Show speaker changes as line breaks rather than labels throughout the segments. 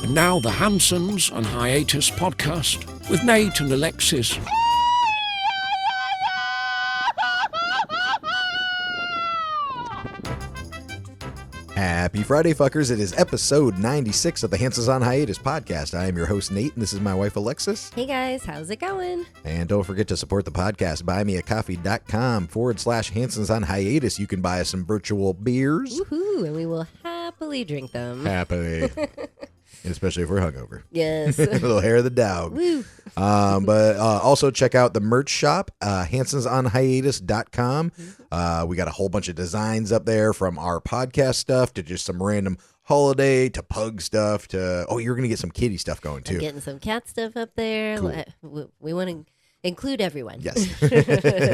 And now the Hansons and Hiatus podcast with Nate and Alexis.
Happy Friday, fuckers. It is episode 96 of the Hansons on Hiatus podcast. I am your host, Nate, and this is my wife, Alexis.
Hey, guys. How's it going?
And don't forget to support the podcast. buymeacoffee.com/Hansons on Hiatus. You can buy us some virtual beers.
Woohoo! And we will happily drink them.
Happily. Especially if we're hungover.
Yes.
A little hair of the dog.
Woo.
But also check out the merch shop, hansonsonhiatus.com. We got a whole bunch of designs up there, from our podcast stuff to just some random holiday to pug stuff to, you're going to get some kitty stuff going too.
I'm getting some cat stuff up there.
Cool.
We want to include everyone.
Yes.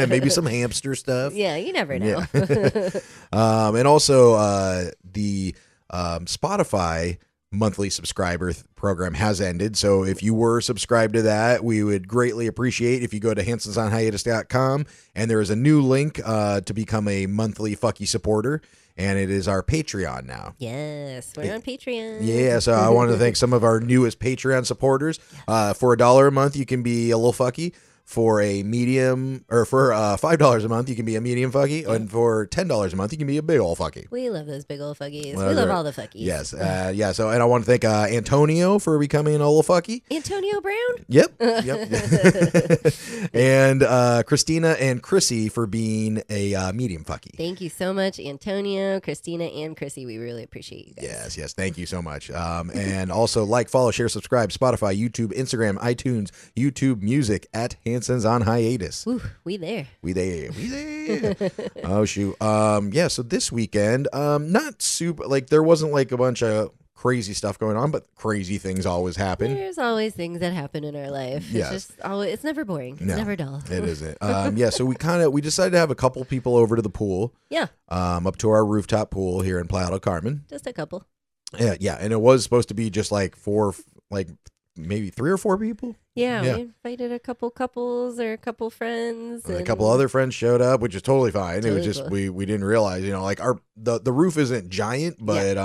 Maybe some hamster stuff.
Yeah, you never know.
Yeah. And also the Spotify monthly subscriber program has ended. So if you were subscribed to that, we would greatly appreciate if you go to hansonsonhiatus.com, and there is a new link to become a monthly fucky supporter, and it is our Patreon now.
Yes, we're on Patreon.
Yeah, so I want to thank some of our newest Patreon supporters. For $1 a month, you can be a little fucky. For a medium, or for $5 a month, you can be a medium fucky, and for $10 a month, you can be a big old fucky.
We love those big old fuckies.
Well,
we love all the fuckies.
Yes, yeah. So, and I want to thank Antonio for becoming a little fucky.
Antonio Brown.
Yep. And Christina and Chrissy for being a medium fucky.
Thank you so much, Antonio, Christina, and Chrissy. We really appreciate you guys.
Yes. Thank you so much. And also like, follow, share, subscribe, Spotify, YouTube, Instagram, iTunes, YouTube Music at Hansons on Hiatus.
Ooh, we there.
Oh shoot. Yeah, so this weekend, not super, like, there wasn't like a bunch of crazy stuff going on, but crazy things always happen.
There's always things that happen in our life.
Yes.
It's just always, it's never boring. It's never dull.
It isn't. Yeah, so we decided to have a couple people over to the pool.
Yeah.
Up to our rooftop pool here in Playa del Carmen.
Just a couple.
Yeah, and it was supposed to be just like maybe 3 or 4 people.
Yeah, we invited a couple couples or a couple friends.
And a couple other friends showed up, which is totally fine.
Totally
it was just
cool.
we didn't realize, like the roof isn't giant, but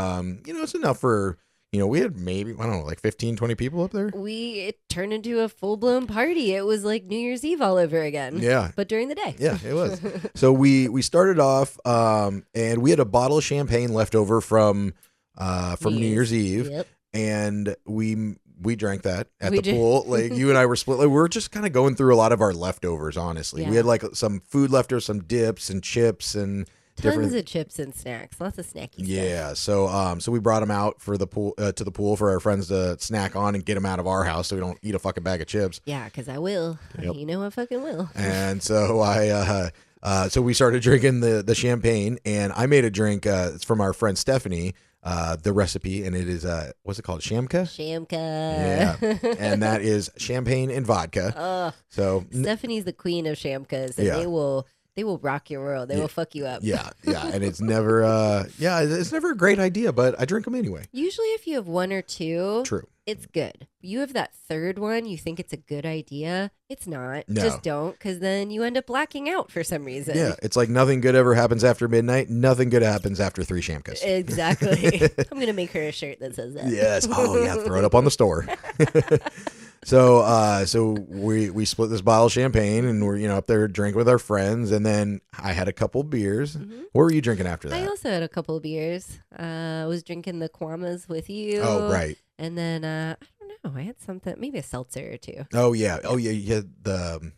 it's enough for, we had maybe, I don't know, like 15, 20 people up there.
It turned into a full-blown party. It was like New Year's Eve all over again.
Yeah.
But during the day.
Yeah, it was. So we started off and we had a bottle of champagne left over from New Year's Eve.
Yep.
And we drank that at the pool. Like, you and I were split. Like, we were just kind of going through a lot of our leftovers, honestly.
Yeah.
We had like some food leftovers, some dips and chips and
Tons of chips and snacks. Lots of snacky stuff.
Yeah. So we brought them out for the pool to the pool for our friends to snack on and get them out of our house so we don't eat a fucking bag of chips.
Yeah, because I will.
Yep.
You know I fucking will.
And so so we started drinking the champagne, and I made a drink. It's from our friend Stephanie. The recipe, and it is what's it called? Shamka? Yeah. And that is champagne and vodka. So
Stephanie's the queen of Shamkas, and they will rock your world. They will fuck you up.
Yeah. And it's never it's never a great idea, but I drink them anyway.
Usually if you have one or two,
True,
it's good. You have that third one, you think it's a good idea. It's not.
No.
Just don't, because then you end up blacking out for some reason.
Yeah, it's like nothing good ever happens after midnight. Nothing good happens after 3 Shamkas.
Exactly. I'm going to make her a shirt that says that.
Yes. Oh, yeah. Throw it up on the store. So we split this bottle of champagne, and we're up there drinking with our friends, and then I had a couple beers. Mm-hmm. What were you drinking after that?
I also had a couple of beers. I was drinking the Kwamas with you.
Oh, right.
And then I don't know, I had something, maybe a seltzer or two.
Oh yeah. You had the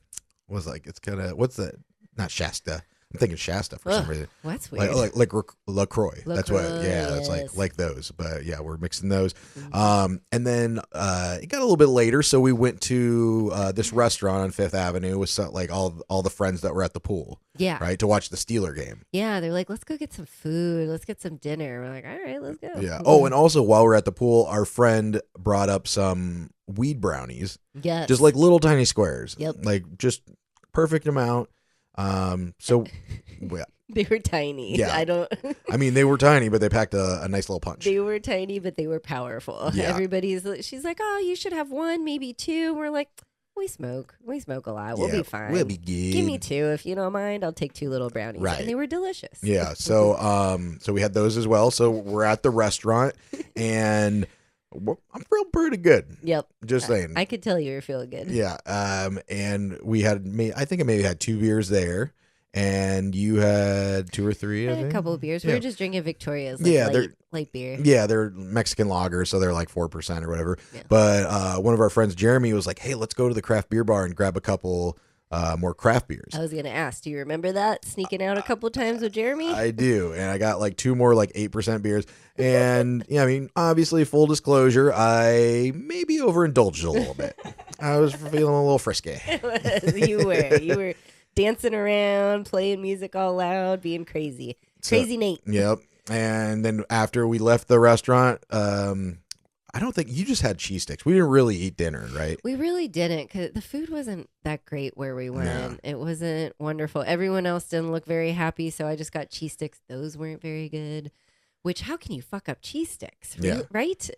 it's kind of, what's that? Not Shasta. I'm thinking Shasta for some reason.
That's weird.
Like LaCroix. That's what. Yeah,
yes.
That's like those. But yeah, we're mixing those. Mm-hmm. And then it got a little bit later, so we went to this restaurant on 5th Avenue with all the friends that were at the pool.
Yeah.
Right, to watch the Steeler game.
Yeah, they're like, let's go get some food. Let's get some dinner. We're like, all right, let's go.
Yeah. Oh, and also while we're at the pool, our friend brought up some weed brownies.
Yes.
Just like little tiny squares.
Yep.
Like just perfect amount. So yeah.
They were tiny.
Yeah.
I
mean, they were tiny, but they packed a nice little punch.
They were tiny, but they were powerful.
Yeah.
She's like, oh, you should have one, maybe two. We're like, we smoke a lot. We'll be fine.
We'll be good.
Give me 2 if you don't mind. I'll take 2 little brownies.
Right.
And they were delicious.
Yeah. So, so we had those as well. So we're at the restaurant, and Well, I'm feeling pretty good.
Yep.
Just saying.
I could tell you were feeling good.
Yeah. And we had, I think I maybe had 2 beers there. And you had 2 or 3,
I
I
had
think?
a couple of beers.
Yeah.
We were just drinking Victoria's,
Yeah,
light beer.
Yeah, they're Mexican lager, so they're like 4% or whatever.
Yeah.
But one of our friends, Jeremy, was like, hey, let's go to the craft beer bar and grab a couple more craft beers.
I was going to ask, do you remember that? Sneaking out a couple times with Jeremy?
I do. And I got like 2 more like 8% beers. And yeah, I mean, obviously, full disclosure, I maybe overindulged a little bit. I was feeling a little frisky.
You were dancing around, playing music all loud, being crazy. Crazy Nate.
Yep. And then after we left the restaurant, I don't think you just had cheese sticks. We didn't really eat dinner, right?
We really didn't, because the food wasn't that great where we went.
No.
It wasn't wonderful. Everyone else didn't look very happy, so I just got cheese sticks. Those weren't very good. Which, how can you fuck up cheese sticks?
Yeah.
Right?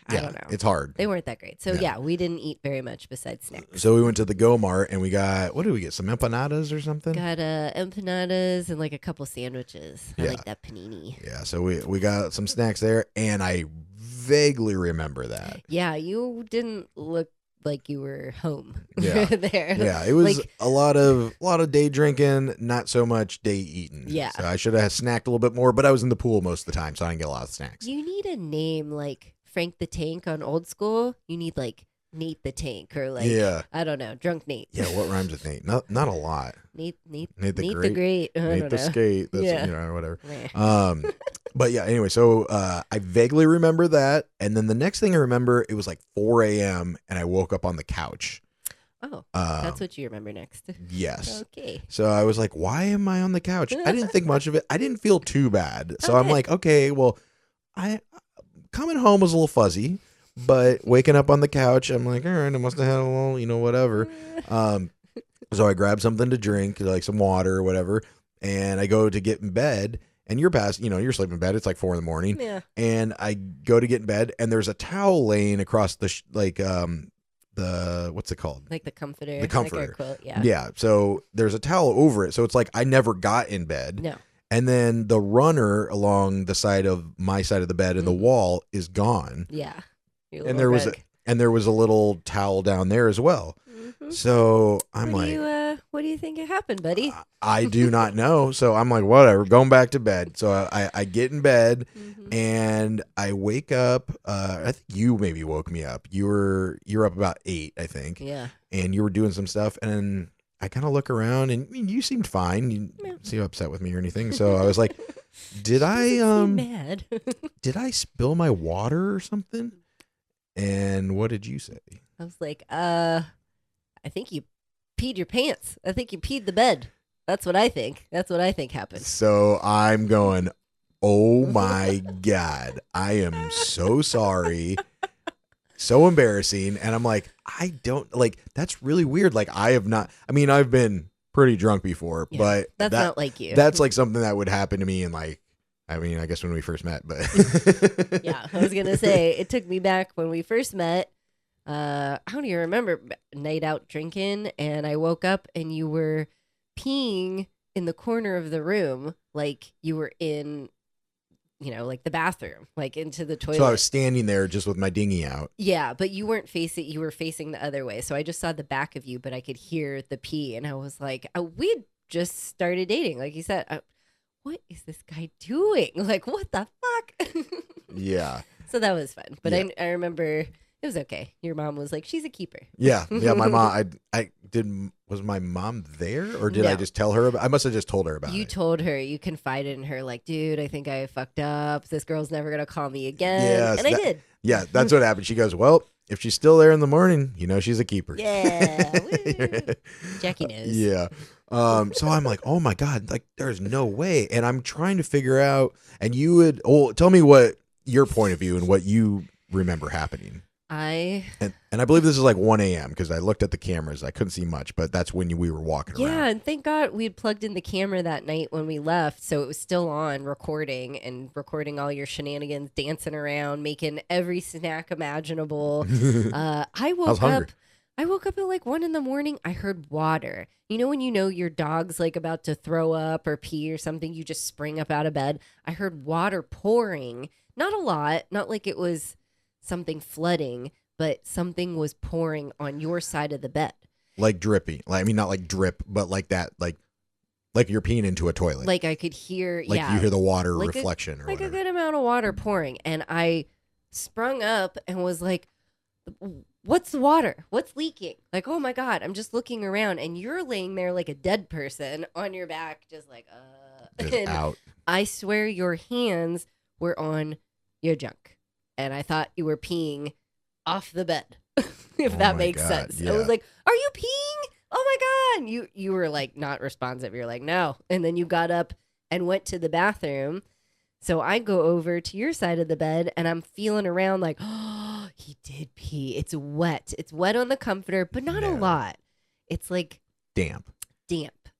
I don't know.
It's hard.
They weren't that great. So yeah, we didn't eat very much besides snacks.
So we went to the Go Mart and we got, what did we get? Some empanadas or something?
Got empanadas and like a couple sandwiches. I
Yeah.
like that panini.
Yeah. So we got some snacks there, and I vaguely remember that.
Yeah, you didn't look like you were home.
Yeah.
there.
Yeah, it was
Like-
a lot of day drinking, not so much day eating.
Yeah.
So I should have snacked a little bit more, but I was in the pool most of the time, so I didn't get a lot of snacks.
You need a name like Frank the Tank on Old School. You need like Nate the Tank or like
Yeah.
I don't know, Drunk Nate.
Yeah, what rhymes with Nate? Not a lot.
Nate
Nate
the
the
Great.
Great.
I
Nate
don't
the
know.
skate. That's
Yeah.
whatever.
Meh.
But yeah, anyway, so I vaguely remember that, and then the next thing I remember, it was like 4 a.m. and I woke up on the couch.
Oh, that's what you remember next.
Yes.
Okay.
So I was like, why am I on the couch? I didn't think much of it. I didn't feel too bad. So I'm
Okay.
like, okay, well, coming home was a little fuzzy, but waking up on the couch, I'm like, all right, I must have had a little, whatever. So I grabbed something to drink, like some water or whatever, and I go to get in bed, and you're you're sleeping in bed. It's like 4 a.m.
Yeah.
And I go to get in bed, and there's a towel laying across the what's it called?
Like the comforter.
The
like
comforter.
our quilt, yeah.
Yeah. So there's a towel over it. So it's like I never got in bed.
No.
And then the runner along the side of my side of the bed and the wall is gone.
Yeah. Your
And
little
there was a little towel down there as well.
Mhm.
So I'm
What
like,
do you, what do you think happened, buddy?
I do not know. So I'm like, whatever, going back to bed. So I get in bed
Mhm.
and I wake up. I think you maybe woke me up. You're up about 8, I think.
Yeah.
And you were doing some stuff, and I kind of look around, and you seemed fine. You
Yeah.
didn't seem upset with me or anything. So I was like, did I
Doesn't seem mad.
did I spill my water or something? And what did you say?
I was like, I think you peed your pants. I think you peed the bed. That's what I think. That's what I think happened.
So I'm going, oh my God, I am so sorry. So embarrassing. And I'm like, I don't like, that's really weird. Like I've been pretty drunk before,
Yeah,
but
That's not like you.
that's like something that would happen to me in I guess when we first met, but
Yeah, I was gonna say it took me back when we first met. I don't even remember, night out drinking, and I woke up and you were peeing in the corner of the room, like you were in, like the bathroom, like into the toilet.
So I was standing there just with my dinghy out.
Yeah, but you weren't facing. You were facing the other way, so I just saw the back of you, but I could hear the pee, and I was like, we just started dating, like you said. What is this guy doing? Like, what the fuck?
Yeah.
So that was fun. But
Yeah.
I remember it was okay. Your mom was like, she's a keeper.
Yeah. Yeah. My mom, was my mom there, or did I
No.
just tell her about I must have just told her about
You
it.
told her, you confided in her, like, dude, I think I fucked up. This girl's never going to call me again.
Yes,
and I
that-
did.
Yeah. That's what happened. She goes, well, if she's still there in the morning, she's a keeper.
Yeah. Woo. Jackie knows.
Yeah. So I'm like, oh my God, like there's no way. And I'm trying to figure out, and you would, tell me what your point of view and what you remember happening. And I believe this is like 1 a.m. because I looked at the cameras. I couldn't see much, but that's when we were walking
Yeah,
around.
and thank God we had plugged in the camera that night when we left, so it was still on recording all your shenanigans, dancing around, making every snack imaginable. I
was hungry.
woke up at like 1 a.m. I heard water. When your dog's like about to throw up or pee or something, you just spring up out of bed. I heard water pouring. Not a lot, not like it was something flooding, but something was pouring on your side of the bed.
Like drippy. Like, I mean, not like drip, but like that, like you're peeing into a toilet.
Like I could hear,
like
yeah.
you hear the water
like
reflection or
like
whatever.
a good amount of water pouring. And I sprung up and was like, what's the water? What's leaking? Like, oh my God, I'm just looking around and you're laying there like a dead person on your back, just like,
Just
and
out.
I swear your hands were on your junk. And I thought you were peeing off the bed, if that
my
makes
God,
sense.
yeah.
I was like, are you peeing? Oh my God. You were like not responsive. You're like, no. And then you got up and went to the bathroom. So I go over to your side of the bed and I'm feeling around like, oh, he did pee. It's wet. It's wet on the comforter, but not a
No.
lot. It's like
Damp.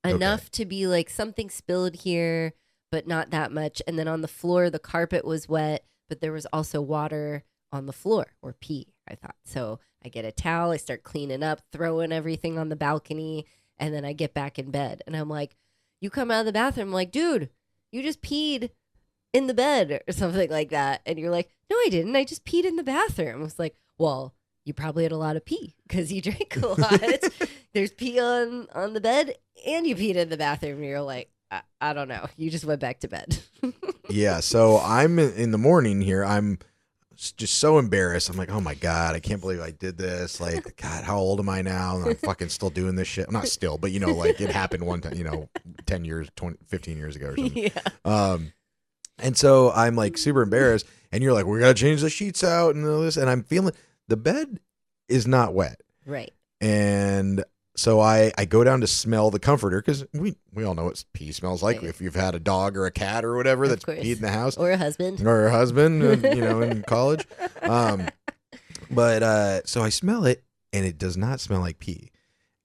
enough to be like something spilled here, but not that much. And then on the floor, the carpet was wet, but there was also water on the floor, or pee, I thought. So I get a towel, I start cleaning up, throwing everything on the balcony, and then I get back in bed. And I'm like, you come out of the bathroom, I'm like, dude, you just peed in the bed or something like that. And you're like, no, I didn't. I just peed in the bathroom. I was like, well, you probably had a lot of pee because you drank a lot. There's pee on the bed and you peed in the bathroom. And you're like, I don't know. You just went back to bed.
Yeah. So I'm in the morning here. I'm just so embarrassed. I'm like, oh my God, I can't believe I did this. Like, God, how old am I now? And I'm fucking still doing this shit. Not still, but like it happened one time, 10 years, 20, 15 years ago or something.
Yeah.
And so I'm like super embarrassed. And you're like, we got to change the sheets out and all this. And I'm feeling the bed is not wet.
Right.
And so I go down to smell the comforter because we all know what pee smells like.
Right.
If you've had a dog or a cat or whatever that's
course.
peed in the house.
Or a husband.
Or a husband, in college. But so I smell it and it does not smell like pee.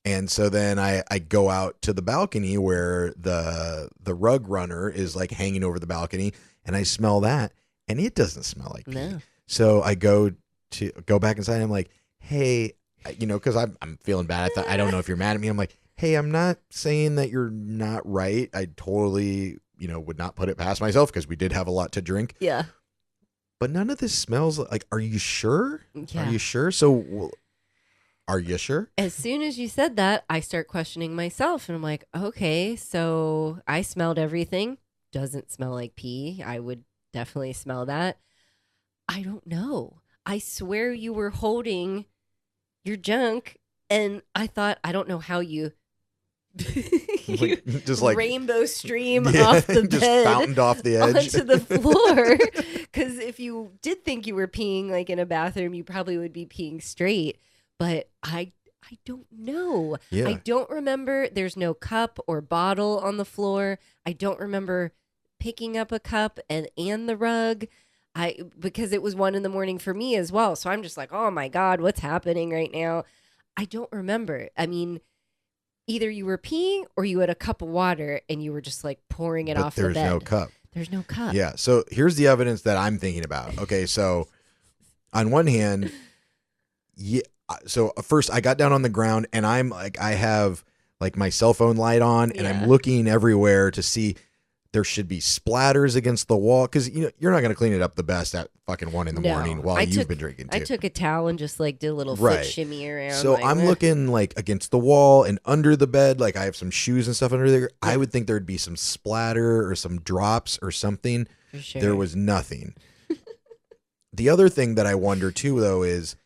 And so then I go out to the balcony where the rug runner is like hanging over the balcony and I smell that and it doesn't smell like pee.
No.
So I go back inside and I'm like, hey, because I'm feeling bad. I don't know if you're mad at me. I'm like, hey, I'm not saying that you're not right. I totally, would not put it past myself because we did have a lot to drink.
Yeah.
But none of this smells like, are you sure?
Yeah.
Are you sure? So, are you sure?
As soon as you said that, I start questioning myself. And I'm like, okay, so I smelled everything. Doesn't smell like pee. I would definitely smell that. I don't know. I swear you were holding your junk. And I thought, I don't know how you
just like
rainbow stream off the
just
bed
fountained off the edge
onto the floor. Because if you did think you were peeing like in a bathroom, you probably would be peeing straight. But I don't know.
Yeah.
I don't remember. There's no cup or bottle on the floor. I don't remember picking up a cup and the rug. Because it was 1 a.m. for me as well. So I'm just like, oh my God, what's happening right now? I don't remember. I mean, either you were peeing or you had a cup of water and you were just like pouring it
but
off the
there's
bed.
no cup.
There's no cup.
Yeah. So here's the evidence that I'm thinking about. Okay. So on one hand, yeah. So first I got down on the ground and I'm like, I have like my cell phone light on and I'm looking everywhere to see there should be splatters against the wall. Because, you're not going to clean it up the best at fucking 1 a.m. while you've been drinking too.
I took a towel and just like did a little foot shimmy around.
So
like,
I'm looking like against the wall and under the bed. Like I have some shoes and stuff under there.
Yeah.
I would think there'd be some splatter or some drops or something.
For sure.
There was nothing. The other thing that I wonder too, though, is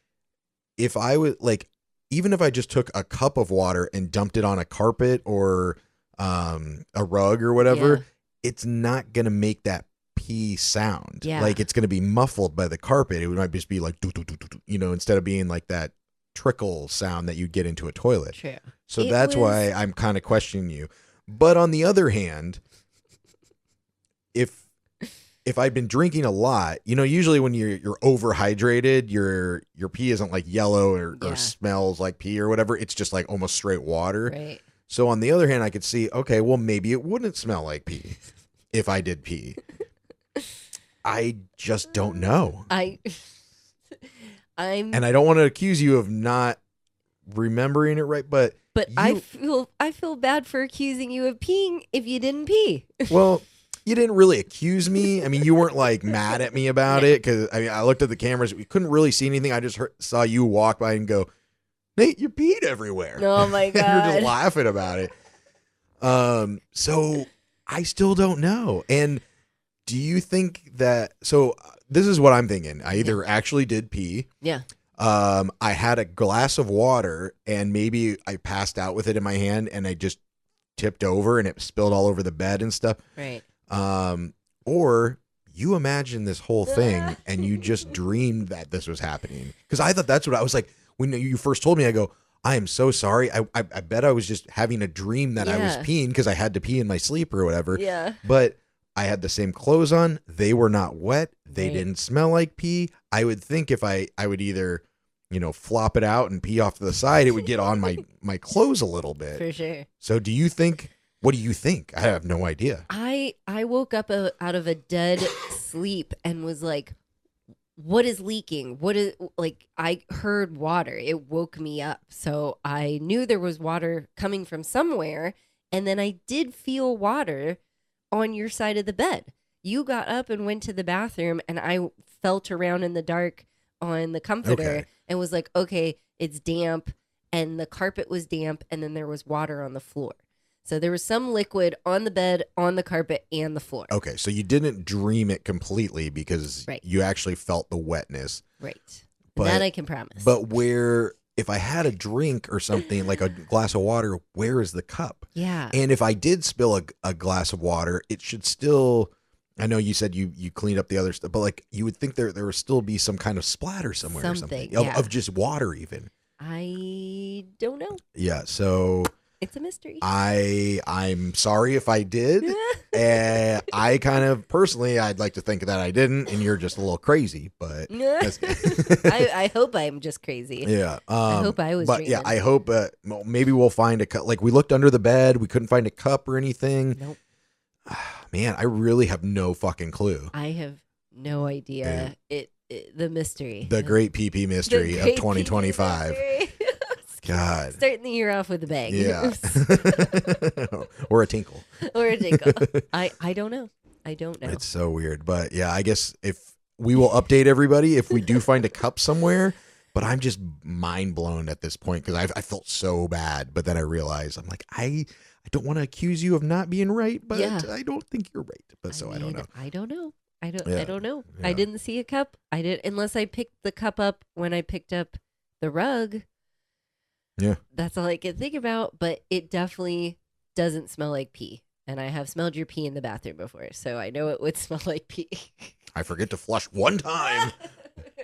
if I would like, even if I just took a cup of water and dumped it on a carpet or a rug or whatever, it's not going to make that pee sound.
Yeah.
Like it's going to be muffled by the carpet. It might just be like, instead of being like that trickle sound that you get into a toilet.
True.
So that's why I'm kind of questioning you. But on the other hand, if I've been drinking a lot, usually when you're overhydrated, your pee isn't like yellow or smells like pee or whatever. It's just like almost straight water.
Right.
So on the other hand, I could see, okay, well, maybe it wouldn't smell like pee if I did pee. I just don't know.
And
I don't want to accuse you of not remembering it right, but
I feel bad for accusing you of peeing if you didn't pee.
Well, you didn't really accuse me. I mean, you weren't like mad at me about it because I mean, I looked at the cameras. We couldn't really see anything. I just saw you walk by and go, Nate, you peed everywhere.
Oh my
You're
God.
just laughing about it. So I still don't know. And do you think that? So this is what I'm thinking. I either actually did pee.
Yeah.
I had a glass of water and maybe I passed out with it in my hand and I just tipped over and it spilled all over the bed and stuff.
Right.
Or you imagine this whole thing and you just dreamed that this was happening. Because I thought that's what I was like when you first told me. I go, I am so sorry. I bet I was just having a dream that I was peeing because I had to pee in my sleep or whatever.
Yeah.
But I had the same clothes on. They were not wet. They didn't smell like pee. I would think if I would either, flop it out and pee off to the side, it would get on my clothes a little bit.
For sure.
So what do you think? I have no idea.
I woke up out of a dead sleep and was like, what is leaking? What is, like, I heard water. It woke me up. So I knew there was water coming from somewhere. And then I did feel water on your side of the bed. You got up and went to the bathroom and I felt around in the dark on the comforter and was like, okay, it's damp. And the carpet was damp. And then there was water on the floor. So there was some liquid on the bed, on the carpet, and the floor.
Okay, so you didn't dream it completely because you actually felt the wetness.
Right. That I can promise.
But if I had a drink or something, like a glass of water, where is the cup?
Yeah.
And if I did spill a glass of water, it should still, I know you said you cleaned up the other stuff, but like you would think there would still be some kind of splatter somewhere or something. Of just water even.
I don't know.
Yeah, so...
It's a mystery.
I'm sorry if I did. I kind of personally, I'd like to think that I didn't, and you're just a little crazy. But
I hope I'm just crazy.
Yeah.
I hope I was.
But
dreaming.
yeah, I hope maybe we'll find a cup. Like we looked under the bed, we couldn't find a cup or anything.
Nope.
Man, I really have no fucking clue.
I have no idea. The mystery.
The great PP mystery of 2025. God.
Starting the year off with a bang.
Yeah. Or a tinkle.
Or a tinkle. I don't know. I don't know.
It's so weird. But yeah, I guess if we will update everybody if we do find a cup somewhere. But I'm just mind blown at this point because I felt so bad. But then I realized I'm like, I don't want to accuse you of not being right, but I don't think you're right. But I don't know.
I don't know. I don't know.
Yeah.
I didn't see a cup. I did unless I picked the cup up when I picked up the rug.
Yeah.
That's all I can think about, but it definitely doesn't smell like pee. And I have smelled your pee in the bathroom before, so I know it would smell like pee.
I forget to flush one time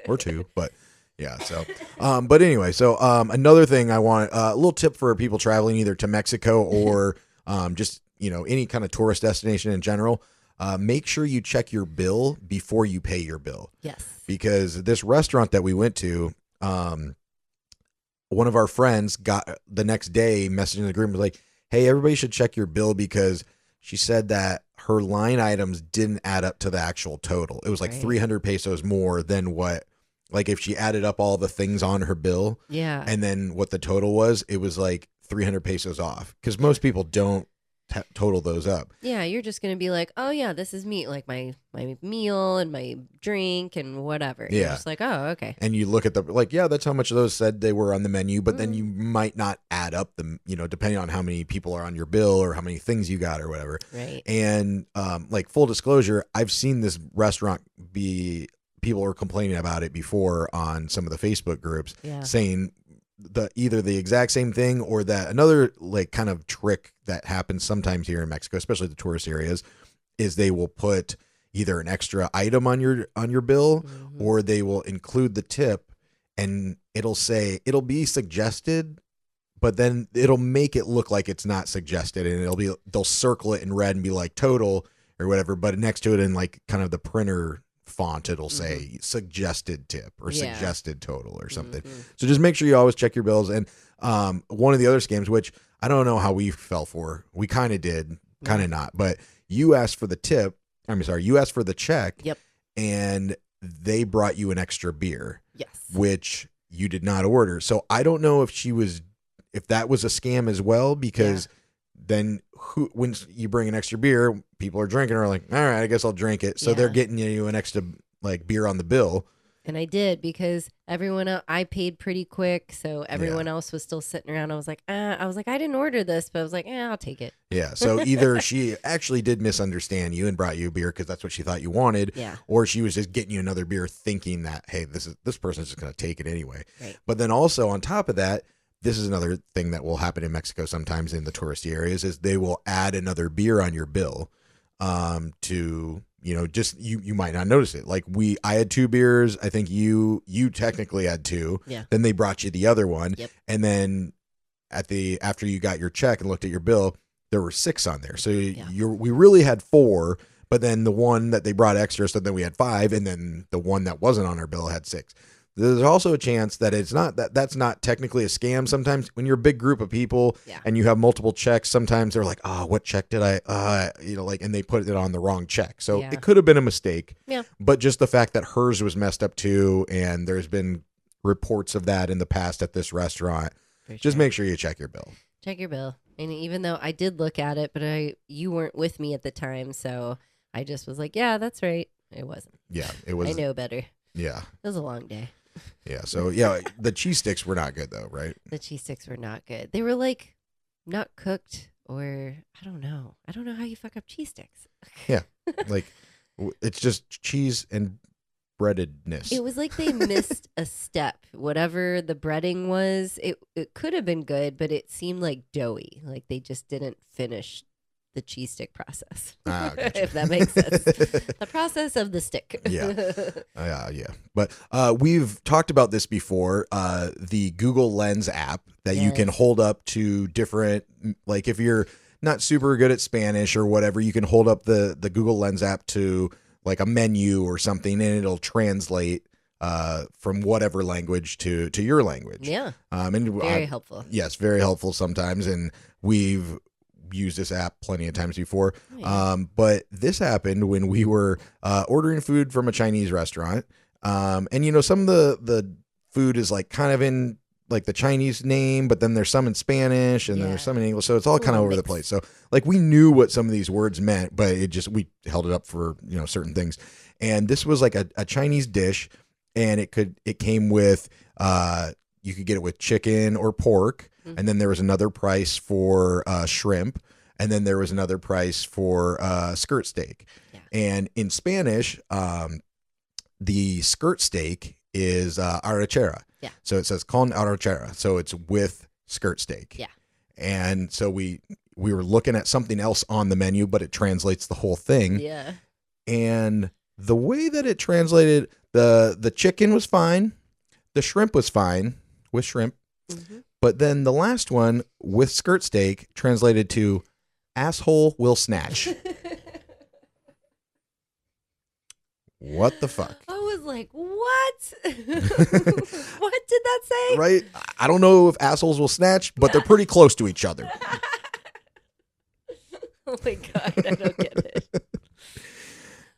or two, but yeah. So, but anyway, so another thing I want, a little tip for people traveling either to Mexico or just, any kind of tourist destination in general. Make sure you check your bill before you pay your bill.
Yes.
Because this restaurant that we went to, one of our friends got the next day messaging the group was like, hey, everybody should check your bill because she said that her line items didn't add up to the actual total. It was like 300 pesos more than what, like if she added up all the things on her bill.
Yeah.
And then what the total was, it was like 300 pesos off because most people don't total those up.
Yeah, you're just going to be like, oh yeah, this is me, like my meal and my drink and whatever.
Yeah.
You're just like, oh, okay.
And you look at that's how much of those said they were on the menu, but then you might not add up them, depending on how many people are on your bill or how many things you got or whatever.
Right.
And like full disclosure, I've seen this restaurant people were complaining about it before on some of the Facebook groups saying either the exact same thing or that another like kind of trick that happens sometimes here in Mexico, especially the tourist areas, is they will put either an extra item on your bill or they will include the tip and it'll be suggested, but then it'll make it look like it's not suggested and they'll circle it in red and be like total or whatever, but next to it in like kind of the printer font it'll say suggested tip or suggested total or something. So just make sure you always check your bills. And one of the other scams, which I don't know how we fell for, we kind of did, kind of not, but you asked for the tip. You asked for the check.
Yep.
And they brought you an extra beer.
Yes.
Which you did not order. So I don't know if that was a scam as well, because then when you bring an extra beer, people are drinking are like, all right, I guess I'll drink it. So they're getting you an extra like beer on the bill.
And I did, because everyone else, I paid pretty quick, so everyone else was still sitting around. I was like, I didn't order this, but I was like, I'll take it.
Yeah. So either she actually did misunderstand you and brought you a beer because that's what she thought you wanted, or she was just getting you another beer thinking that, hey, this person's just going to take it anyway.
Right.
But then also on top of that, this is another thing that will happen in Mexico sometimes in the touristy areas is they will add another beer on your bill to, just you might not notice it. Like I had 2 beers. I think you technically had 2.
Yeah.
Then they brought you the other one.
Yep.
And then after you got your check and looked at your bill, there were 6 on there. So we really had 4, but then the one that they brought extra, so then we had 5, and then the one that wasn't on our bill had 6. There's also a chance that that's not technically a scam. Sometimes when you're a big group of people and you have multiple checks, sometimes they're like, oh, what check did I, and they put it on the wrong check. So it could have been a mistake. Yeah. But just the fact that hers was messed up too, and there's been reports of that in the past at this restaurant. Just make sure you check your bill.
Check your bill. And even though I did look at it, but you weren't with me at the time, so I just was like, yeah, that's right. It wasn't.
Yeah, it was.
I know better.
Yeah.
It was a long day.
Yeah. So, the cheese sticks were not good though, right?
The cheese sticks were not good. They were like not cooked, or I don't know. I don't know how you fuck up cheese sticks.
Yeah. Like it's just cheese and breadedness.
It was like they missed a step. Whatever the breading was, it could have been good, but it seemed like doughy. Like they just didn't finish the cheese stick process.
Gotcha.
If that makes sense. The process of the stick.
Yeah. But we've talked about this before. The Google Lens app that you can hold up to different, like if you're not super good at Spanish or whatever, you can hold up the Google Lens app to like a menu or something, and it'll translate from whatever language to your language.
Yeah.
And
very helpful.
Yes, very helpful sometimes. And we've used this app plenty of times before. Oh, yeah. But this happened when we were ordering food from a Chinese restaurant. And some of the food is like kind of in like the Chinese name, but then there's some in Spanish and then there's some in English. So it's all kind of over the place. So like we knew what some of these words meant, but we held it up for, certain things. And this was like a Chinese dish, and it came with, you could get it with chicken or pork. And then there was another price for shrimp. And then there was another price for skirt steak. Yeah. And in Spanish, the skirt steak is arrachera. Yeah. So it says con arrachera. So it's with skirt steak. Yeah. And so we were looking at something else on the menu, but it translates the whole thing. Yeah. And the way that it translated, the chicken was fine. The shrimp was fine with shrimp. Mm-hmm. But then the last one with skirt steak translated to asshole will snatch. What the fuck?
I was like, what? What did that say?
Right? I don't know if assholes will snatch, but they're pretty close to each other.
Oh my God, I don't get it.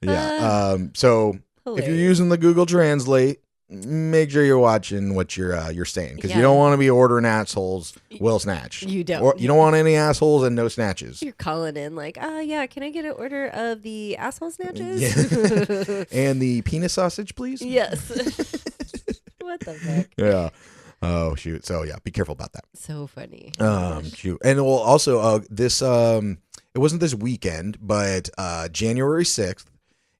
Yeah. So hilarious. If you're using the Google Translate, make sure you're watching what you're saying, because you don't want to be ordering assholes will snatch.
You don't.
Or you don't want any assholes and no snatches.
You're calling in like, yeah, can I get an order of the asshole snatches?
Yeah. And the penis sausage, please?
Yes. What the fuck?
Yeah. Oh, shoot. So, yeah, be careful about that.
So funny.
Shoot. And well, also, this, it wasn't this weekend, but January 6th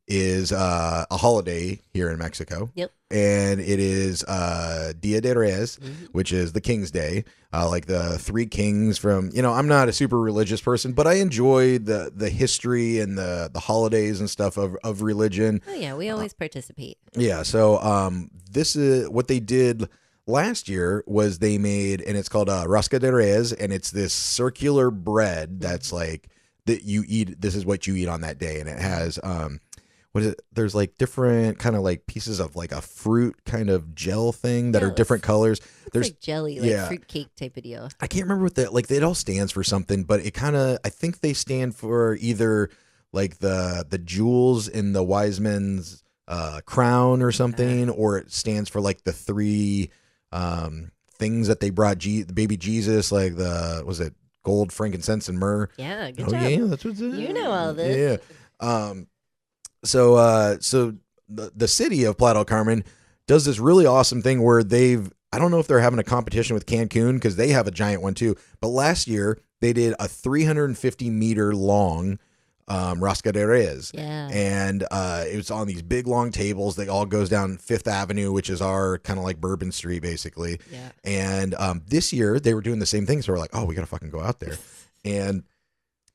is a holiday here in Mexico. Yep. And it is Dia de Reyes, which is the King's Day, like the 3 kings from, I'm not a super religious person, but I enjoy the history and the holidays and stuff of religion.
Oh, yeah, we always participate.
Yeah, so this is what they did last year was they made, and it's called Rosca de Reyes, and it's this circular bread that's like, that you eat, this is what you eat on that day, and it has... what is it? There's like different kind of like pieces of like a fruit kind of gel thing that are different colors. There's
like jelly, like fruit cake type of deal.
I can't remember what that, like it all stands for something, but it kind of, I think they stand for either like the jewels in the wise men's crown or something, or it stands for like the 3 things that they brought the baby Jesus, like was it gold, frankincense, and myrrh.
Yeah, good
Oh
job.
yeah, that's what's it.
You know all this.
Yeah. So the city of Playa del Carmen does this really awesome thing where I don't know if they're having a competition with Cancun because they have a giant one too. But last year they did a 350-meter long Rosca de Reyes.
Yeah.
And it was on these big long tables. They all goes down Fifth Avenue, which is our kind of like Bourbon Street, basically.
Yeah.
And this year they were doing the same thing. So we're like, oh, we got to fucking go out there. And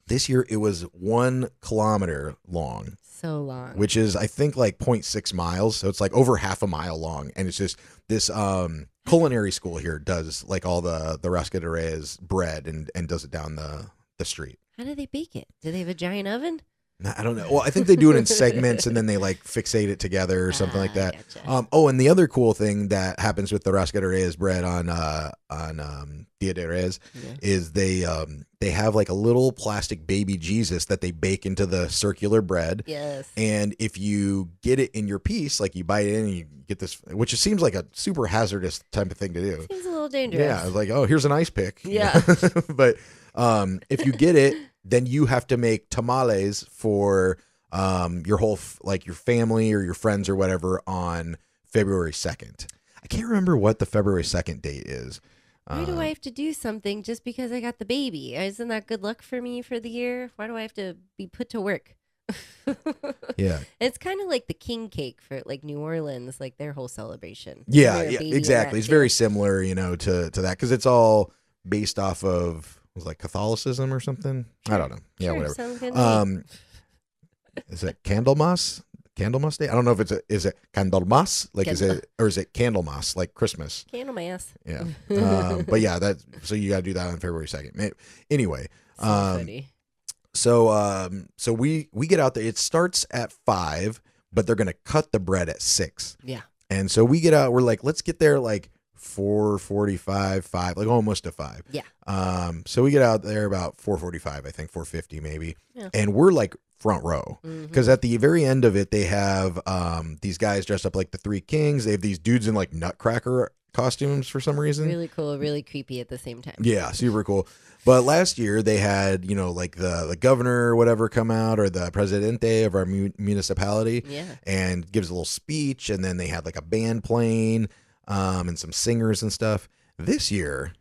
this year it was 1 kilometer long.
So long.
Which is, I think, like 0.6 miles. So it's like over half a mile long. And it's just this culinary school here does like all the Rosca de Reyes bread and does it down the street.
How do they bake it? Do they have a giant oven?
I don't know. Well, I think they do it in segments and then they like fixate it together or something like that.
Gotcha.
And the other cool thing that happens with the Rosca de Reyes bread on Dia de Reyes is they have like a little plastic baby Jesus that they bake into the circular bread.
Yes.
And if you get it in your piece, like you bite it in and you get this, which it seems like a super hazardous type of thing to do.
Seems a little dangerous.
Yeah. It's like, oh, here's an ice pick.
Yeah.
But if you get it, then you have to make tamales for your whole like your family or your friends or whatever on February 2nd. I can't remember what the February 2nd date is.
Why do I have to do something just because I got the baby? Isn't that good luck for me for the year? Why do I have to be put to work?
Yeah.
It's kind of like the king cake for like New Orleans, like their whole celebration.
Yeah,
There's a
yeah,
baby in
exactly.
that
It's
too.
very similar, to that because it's all based off of was like Catholicism or something. I don't know. Yeah,
Sure,
whatever.
sounds good to me.
Is it Candlemas? Candlemas Day? I don't know if is it Candlemas? Like is it Candlemas like Christmas?
Candlemas.
Yeah. But yeah, so you got to do that on February 2nd. Anyway,
So funny.
so we get out there. It starts at 5, but they're going to cut the bread at 6.
Yeah.
And so we get out, we're like, let's get there like 4:45, 5, like almost to 5.
Yeah.
So we get out there about 4:45, I think 4:50 maybe.
Yeah.
And we're like front row because at the very end of it, they have these guys dressed up like the 3 kings. They have these dudes in like Nutcracker costumes for some reason.
Really cool, really creepy at the same time.
Yeah, super cool. But last year they had, like the governor or whatever come out or the presidente of our municipality and gives a little speech. And then they had like a band playing and some singers and stuff. This year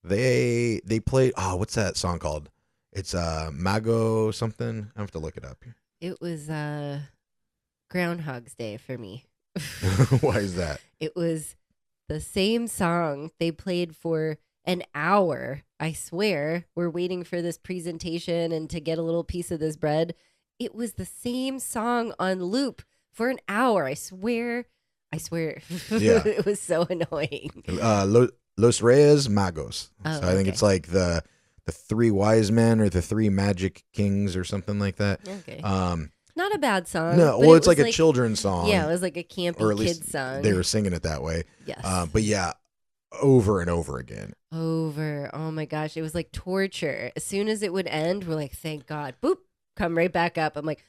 they played, what's that song called? It's Mago something. I have to look it up.
It was Groundhog's Day for me.
Why is that?
It was the same song they played for an hour. I swear, we're waiting for this presentation and to get a little piece of this bread. It was the same song on loop for an hour. I swear.
Yeah.
It was so annoying.
Los Reyes Magos.
Oh,
So I think
okay.
it's like the 3 wise men or the 3 magic kings or something like that.
Okay.
Not
a bad song.
No,
but
well,
it
it's like
was
a children's song.
Yeah, it was like a campy
or at least
kid song.
they were singing it that way.
Yes.
But yeah, over and over again.
Oh my gosh. It was like torture. As soon as it would end, we're like, thank God. Boop. Come right back up. I'm like,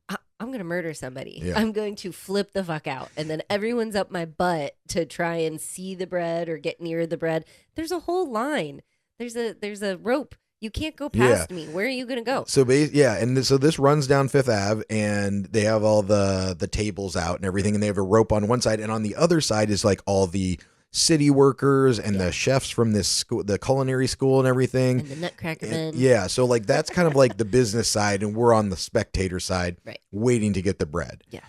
I'm going to murder somebody.
Yeah.
I'm going to flip the fuck out. And then everyone's up my butt to try and see the bread or get near the bread. There's a whole line. There's a rope. You can't go past me. Where are you going to go?
So so this runs down Fifth Ave, and they have all the tables out and everything, and they have a rope on one side, and on the other side is like all the city workers and the chefs from this school, the culinary school and everything.
And the Nutcracker Men.
Yeah, so like that's kind of like the business side, and we're on the spectator side,
Right.
waiting to get the bread.
Yes.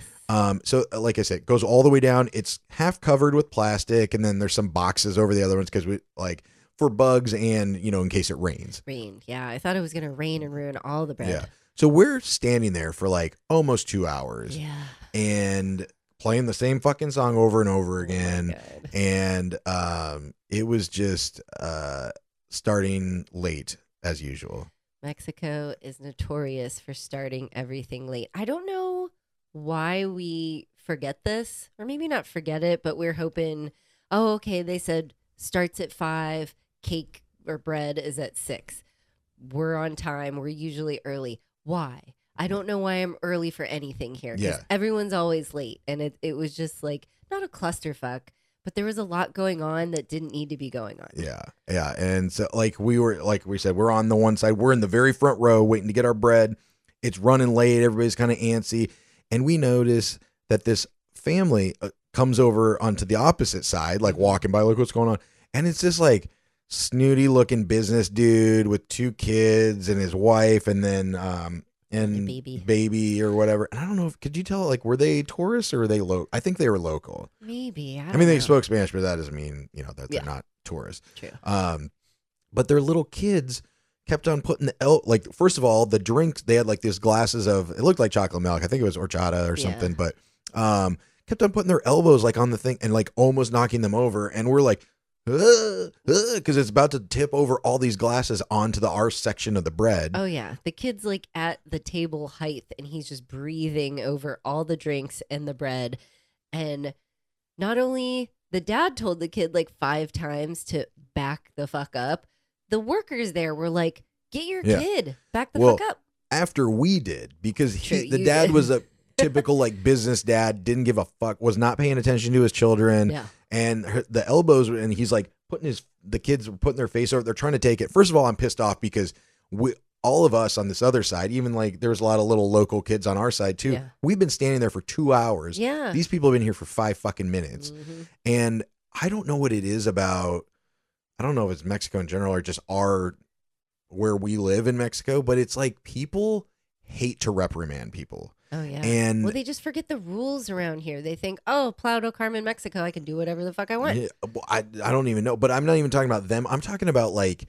So like I said, it goes all the way down. It's half covered with plastic, and then there's some boxes over the other ones because we like for bugs and in case it rains.
Rain. Yeah. I thought it was going to rain and ruin all the bread.
Yeah. So we're standing there for like almost 2 hours.
Yeah.
And playing the same fucking song over and over again.
Oh my God.
And it was just starting late as usual.
Mexico is notorious for starting everything late. I don't know why we forget this, or maybe not forget it, but we're hoping, okay, they said starts at 5, cake or bread is at 6. We're on time. We're usually early. Why? I don't know why I'm early for anything here. 'Cause
Yeah.
everyone's always late. And it was just like, not a clusterfuck, But there was a lot going on that didn't need to be going on.
Yeah. Yeah. And so like we said, we're on the one side, we're in the very front row waiting to get our bread. It's running late. Everybody's kind of antsy. And we notice that this family comes over onto the opposite side, like walking by, look what's going on. And it's this like snooty looking business dude with 2 kids and his wife and then and baby or whatever. And I don't know, could you tell, like, were they tourists or were they local? I think they were local.
Maybe. I
mean,
know.
they spoke Spanish, but that doesn't mean, that they're not tourists.
True.
But their little kids kept on putting like, first of all, the drinks, they had like these glasses of, it looked like chocolate milk. I think it was horchata or something, but kept on putting their elbows like on the thing and like almost knocking them over. And we're like, because it's about to tip over all these glasses onto our section of the bread.
Oh yeah, the kid's like at the table height and he's just breathing over all the drinks and the bread. And not only the dad told the kid like 5 times to back the fuck up, the workers there were like, get your kid back the fuck up. After
we did, because the dad was a typical like business dad, didn't give a fuck, was not paying attention to his children.
Yeah.
And the elbows, and he's like the kids were putting their face over. They're trying to take it. First of all, I'm pissed off because all of us on this other side, even like there's a lot of little local kids on our side too. Yeah. We've been standing there for 2 hours.
Yeah.
These people have been here for 5 fucking minutes. Mm-hmm. And I don't know what it is about. I don't know if it's Mexico in general or just where we live in Mexico, but it's like people hate to reprimand people.
Oh, yeah.
And
they just forget the rules around here. They think, oh, Playa del Carmen, Mexico, I can do whatever the fuck I want.
Yeah, I don't even know, but I'm not even talking about them. I'm talking about like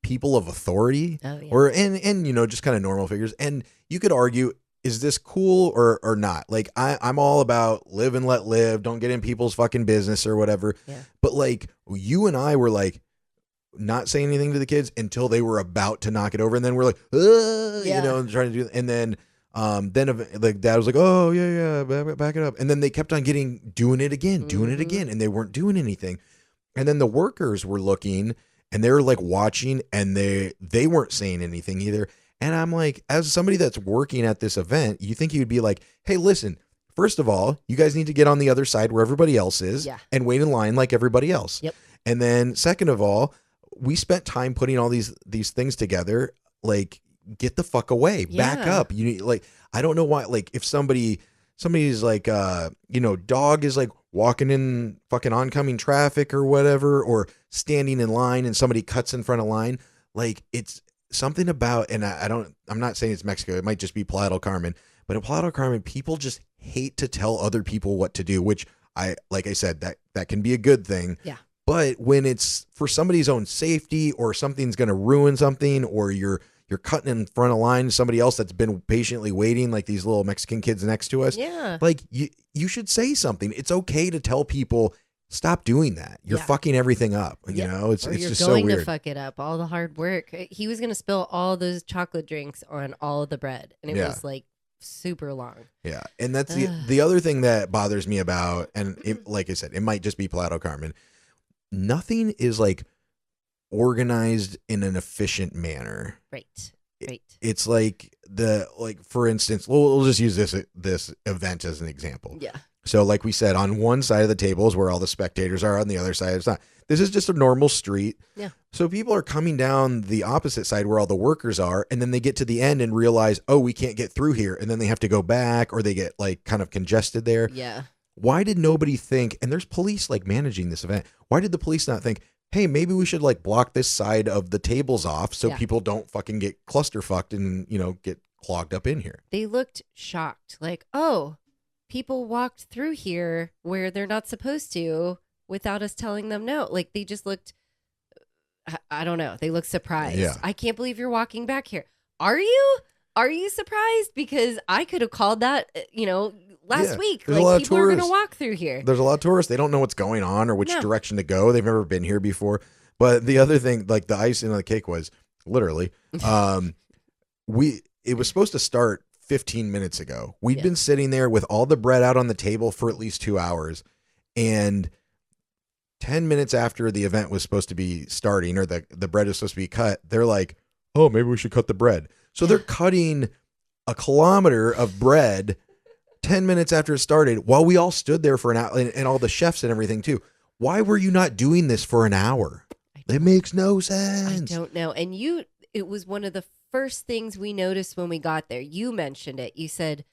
people of authority or and just kind of normal figures. And you could argue, is this cool or not? Like I'm all about live and let live. Don't get in people's fucking business or whatever. Yeah. But like you and I were like not saying anything to the kids until they were about to knock it over. And then we're like, and trying to do, and then the dad was like, oh yeah, back it up. And then they kept on doing it again, and they weren't doing anything. And then the workers were looking and they were like watching and they weren't saying anything either. And I'm like, as somebody that's working at this event, you think you'd be like, hey, listen, first of all, you guys need to get on the other side where everybody else is and wait in line like everybody else. Yep. And then second of all, we spent time putting all these things together, like, get the fuck away, back up. You need, like, I don't know why, like if somebody's like, dog is like walking in fucking oncoming traffic or whatever, or standing in line and somebody cuts in front of line. Like it's something about, and I'm not saying it's Mexico. It might just be Playa del Carmen, but in Playa del Carmen, people just hate to tell other people what to do, which like I said, that can be a good thing. Yeah. But when it's for somebody's own safety or something's going to ruin something, or you're cutting in front of line somebody else that's been patiently waiting, like these little Mexican kids next to us. Yeah. Like you should say something. It's okay to tell people, stop doing that. You're fucking everything up. You know, it's just so weird.
You're going to fuck it up. All the hard work. He was going to spill all those chocolate drinks on all of the bread. And it was like super long. Yeah. And that's the other thing that bothers me about, and like I said, it might just be Playa del Carmen. Nothing is like organized in an efficient manner. Right. It's like for instance, we'll just use this event as an example. Yeah. So like we said, on one side of the table is where all the spectators are, on the other side it's not. This is just a normal street. Yeah. So people are coming down the opposite side where all the workers are, and then they get to the end and realize, oh, we can't get through here, and then they have to go back, or they get like kind of congested there. Yeah. Why did nobody think, and there's police like managing this event, why did the police not think, hey, maybe we should like block this side of the tables off so people don't fucking get clusterfucked and, get clogged up in here? They looked shocked. Like, oh, people walked through here where they're not supposed to without us telling them no. Like they just looked, I don't know. They looked surprised. Yeah. I can't believe you're walking back here. Are you? Are you surprised? Because I could have called that, last week. Like people are going to walk through here. There's a lot of tourists. They don't know what's going on or which direction to go. They've never been here before. But the other thing, like the icing on the cake was literally, it was supposed to start 15 minutes ago. We'd been sitting there with all the bread out on the table for at least 2 hours. And 10 minutes after the event was supposed to be starting, or the bread was supposed to be cut, they're like, oh, maybe we should cut the bread. So they're cutting a kilometer of bread 10 minutes after it started, while we all stood there for an hour, and all the chefs and everything too,
why were you not doing this for an hour? It makes no sense.
I don't know. And it was one of the first things we noticed when we got there. You mentioned it. You said,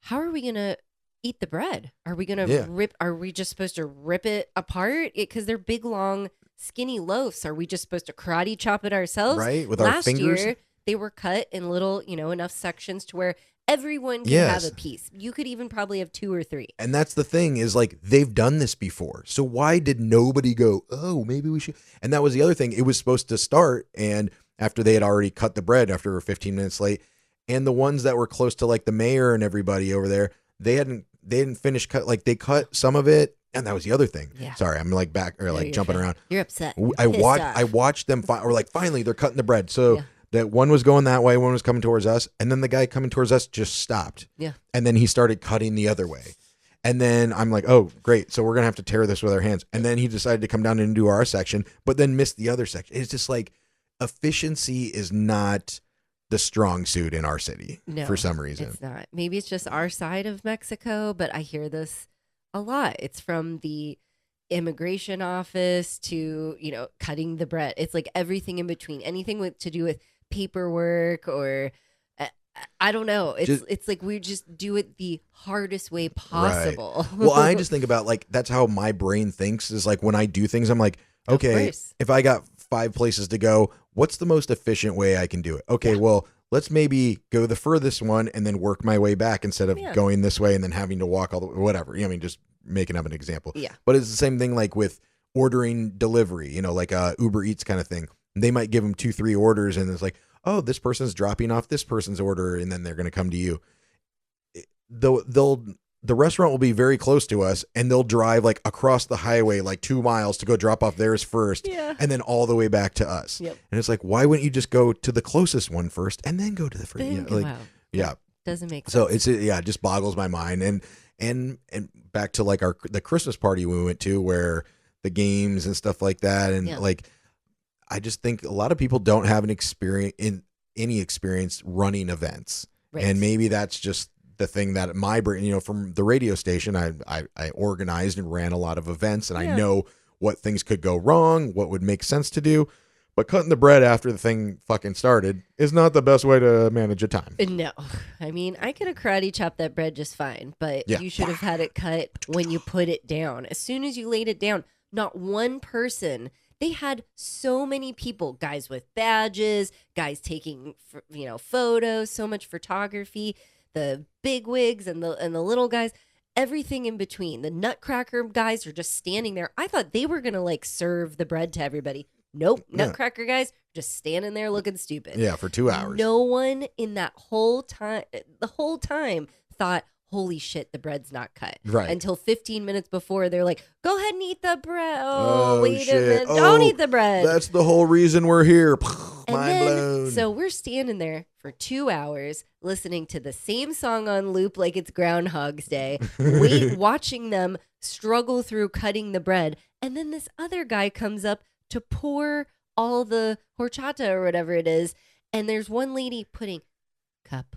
how are we going to eat the bread? Are we going to are we just supposed to rip it apart? Because they're big, long, skinny loaves. Are we just supposed to karate chop it ourselves?
Right, with our fingers?
Last year, they were cut in little, enough sections to where everyone can have a piece. You could even probably have 2 or 3.
And that's the thing is like they've done this before. So why did nobody go, oh, maybe we should? And that was the other thing. It was supposed to start. And after they had already cut the bread after we were 15 minutes late. And the ones that were close to like the mayor and everybody over there, they didn't finish cut. Like they cut some of it. And that was the other thing. Yeah. Sorry, I'm like back or like jumping around.
You're upset.
I watched them or like finally they're cutting the bread. So that one was going that way, one was coming towards us, and then the guy coming towards us just stopped.
Yeah.
And then he started cutting the other way. And then I'm like, oh, great. So we're going to have to tear this with our hands. And then he decided to come down and do our section, but then missed the other section. It's just like efficiency is not the strong suit in our city for some reason.
It's not. Maybe it's just our side of Mexico, but I hear this a lot. It's from the immigration office to, cutting the bread. It's like everything in between, anything to do with paperwork or I don't know. It's like we just do it the hardest way possible.
Right. Well, I just think about like that's how my brain thinks is like when I do things, I'm like, okay, if I got 5 places to go, what's the most efficient way I can do it? Okay, well, let's maybe go the furthest one and then work my way back instead of going this way and then having to walk all the way, whatever. I mean, just making up an example.
Yeah.
But it's the same thing like with ordering delivery, like a Uber Eats kind of thing. They might give them 2-3 orders and it's like, oh, this person's dropping off this person's order and then they're going to come to you. The restaurant will be very close to us and they'll drive like across the highway like 2 miles to go drop off theirs first and then all the way back to us. Yep. And it's like, why wouldn't you just go to the closest one first and then go to the first?
Doesn't make sense.
So it just boggles my mind. And back to like the Christmas party we went to where the games and stuff like that. And like, I just think a lot of people don't have any experience running events. Right. And maybe that's just the thing that my brain, from the radio station, I organized and ran a lot of events and I know what things could go wrong, what would make sense to do. But cutting the bread after the thing fucking started is not the best way to manage a time.
No. I mean, I could have karate chopped that bread just fine, but you should have had it cut when you put it down. As soon as you laid it down, not one person. They had so many people, guys with badges, guys taking, photos, so much photography, the big wigs and the little guys, everything in between. The Nutcracker guys are just standing there. I thought they were going to like serve the bread to everybody. Nope. Nutcracker guys just standing there looking stupid.
Yeah, for 2 hours.
No one in the whole time thought, holy shit, the bread's not cut.
Right.
Until 15 minutes before, they're like, go ahead and eat the bread. Oh, wait a minute. Don't eat the bread.
That's the whole reason we're here.
Mind blown. So we're standing there for 2 hours listening to the same song on loop like it's Groundhog's Day, watching them struggle through cutting the bread. And then this other guy comes up to pour all the horchata or whatever it is. And there's one lady putting cup.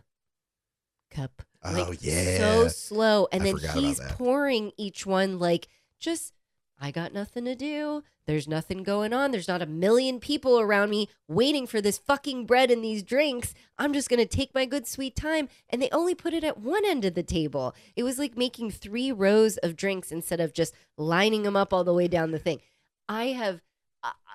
Oh, yeah.
So slow. And then he's
about that.
pouring each one like just, I got nothing to do. There's nothing going on. There's not a million people around me waiting for this fucking bread and these drinks. I'm just going to take my good sweet time. And they only put it at one end of the table. It was like making 3 rows of drinks instead of just lining them up all the way down the thing. I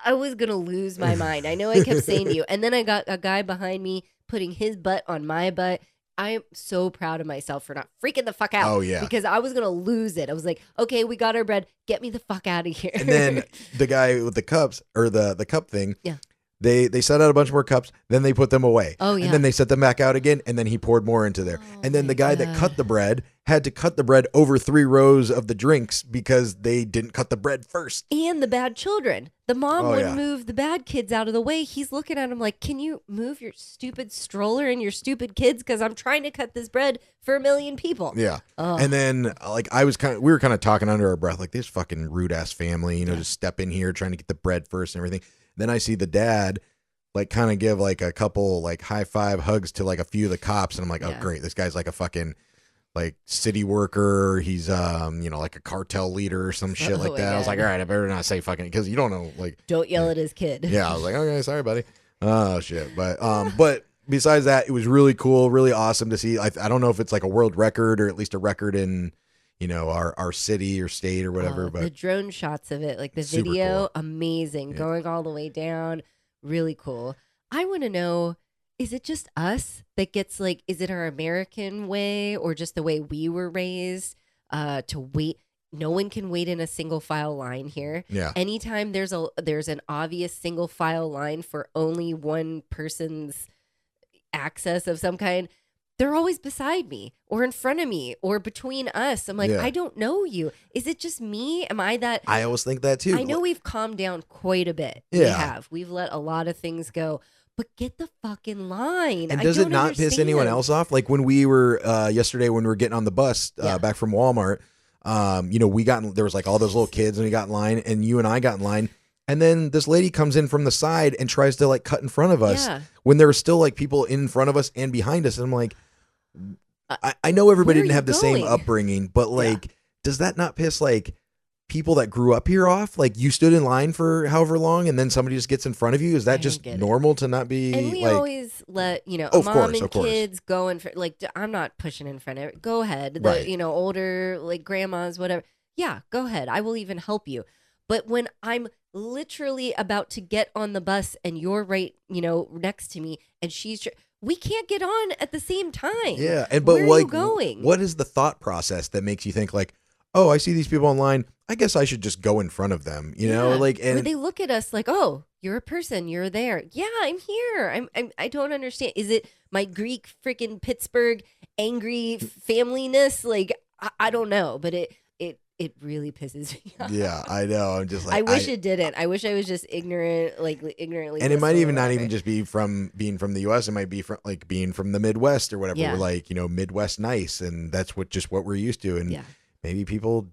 was going to lose my mind. I know I kept saying to you. And then I got a guy behind me putting his butt on my butt. I am so proud of myself for not freaking the fuck out.
Oh, yeah.
Because I was going to lose it. I was like, okay, we got our bread. Get me the fuck out of here.
And then the guy with the cups or the cup thing.
Yeah.
They set out a bunch more cups, then they put them away.
Oh, yeah.
And then they set them back out again, and then he poured more into there. And then the guy that cut the bread had to cut the bread over 3 rows of the drinks because they didn't cut the bread first.
And the bad children. The mom wouldn't move the bad kids out of the way. He's looking at him like, can you move your stupid stroller and your stupid kids? Because I'm trying to cut this bread for 1 million people.
Yeah. And then like we were kind of talking under our breath, like this fucking rude ass family, just step in here trying to get the bread first and everything. Then I see the dad like kind of give like a couple like high five hugs to like a few of the cops. And I'm like, oh, great. This guy's like a fucking like city worker. He's like a cartel leader or some shit like that. I was like, all right, I better not say fucking, because you don't know, like,
don't yell at his kid.
yeah, I was like, okay, sorry, buddy. Oh shit, but besides that, it was really cool, really awesome to see. I don't know if it's like a world record or at least a record in our city or state or whatever. But
the drone shots of it, like the
super
video,
cool.
amazing,
Yeah.
going all the way down, really cool. I want to know, is it just us that gets like, is it our American way or just the way we were raised to wait? No one can wait in a single file line here.
Yeah.
Anytime there's an obvious single file line for only one person's access of some kind, they're always beside me or in front of me or between us. I'm like,
Yeah.
I don't know you. Is it just me? Am I that?
I always think that too.
I know we've calmed down quite a bit.
Yeah.
We have. We've let a lot of things go. But get the fucking line.
And
I
does it
don't
not piss
understand.
anyone else off? Like when we were yesterday, when we were getting on the bus
Yeah.
back from Walmart, there was like all those little kids and we got in line, and you and I got in line. And then this lady comes in from the side and tries to like cut in front of us
Yeah.
when there were still like people in front of us and behind us. And I'm like, I know everybody
where are
didn't have
you
the same
going?
upbringing, but like, does that not piss like people that grew up here off? Like you stood in line for however long and then somebody just gets in front of you. Is
I
that
don't
just
get it.
normal to not be
And we
like,
always let,
Of
mom
course,
and
of course.
kids go in for, like, I'm not pushing in front of it. Go ahead.
Right.
Older, like grandmas, whatever. Yeah, go ahead. I will even help you. But when I'm literally about to get on the bus and you're right, next to me and we can't get on at the same time.
yeah. And but
Where are
like,
you going?
what is the thought process that makes you think like, oh, I see these people online, I guess I should just go in front of them,
Yeah.
like,
Where
and
they look at us like, oh, you're a person, you're there. Yeah, I'm here. I don't understand. Is it my Greek freaking Pittsburgh angry familyness? Like, I don't know, but it really pisses me off.
yeah, I know. I'm just like,
I wish it didn't. I wish I was just ignorant, like ignorantly.
and it might
blissful
even
or
not
whatever.
even just be from being from the U.S. It might be from like being from the Midwest or whatever.
Yeah.
We're like, Midwest nice, and that's what we're used to. And
Yeah.
maybe people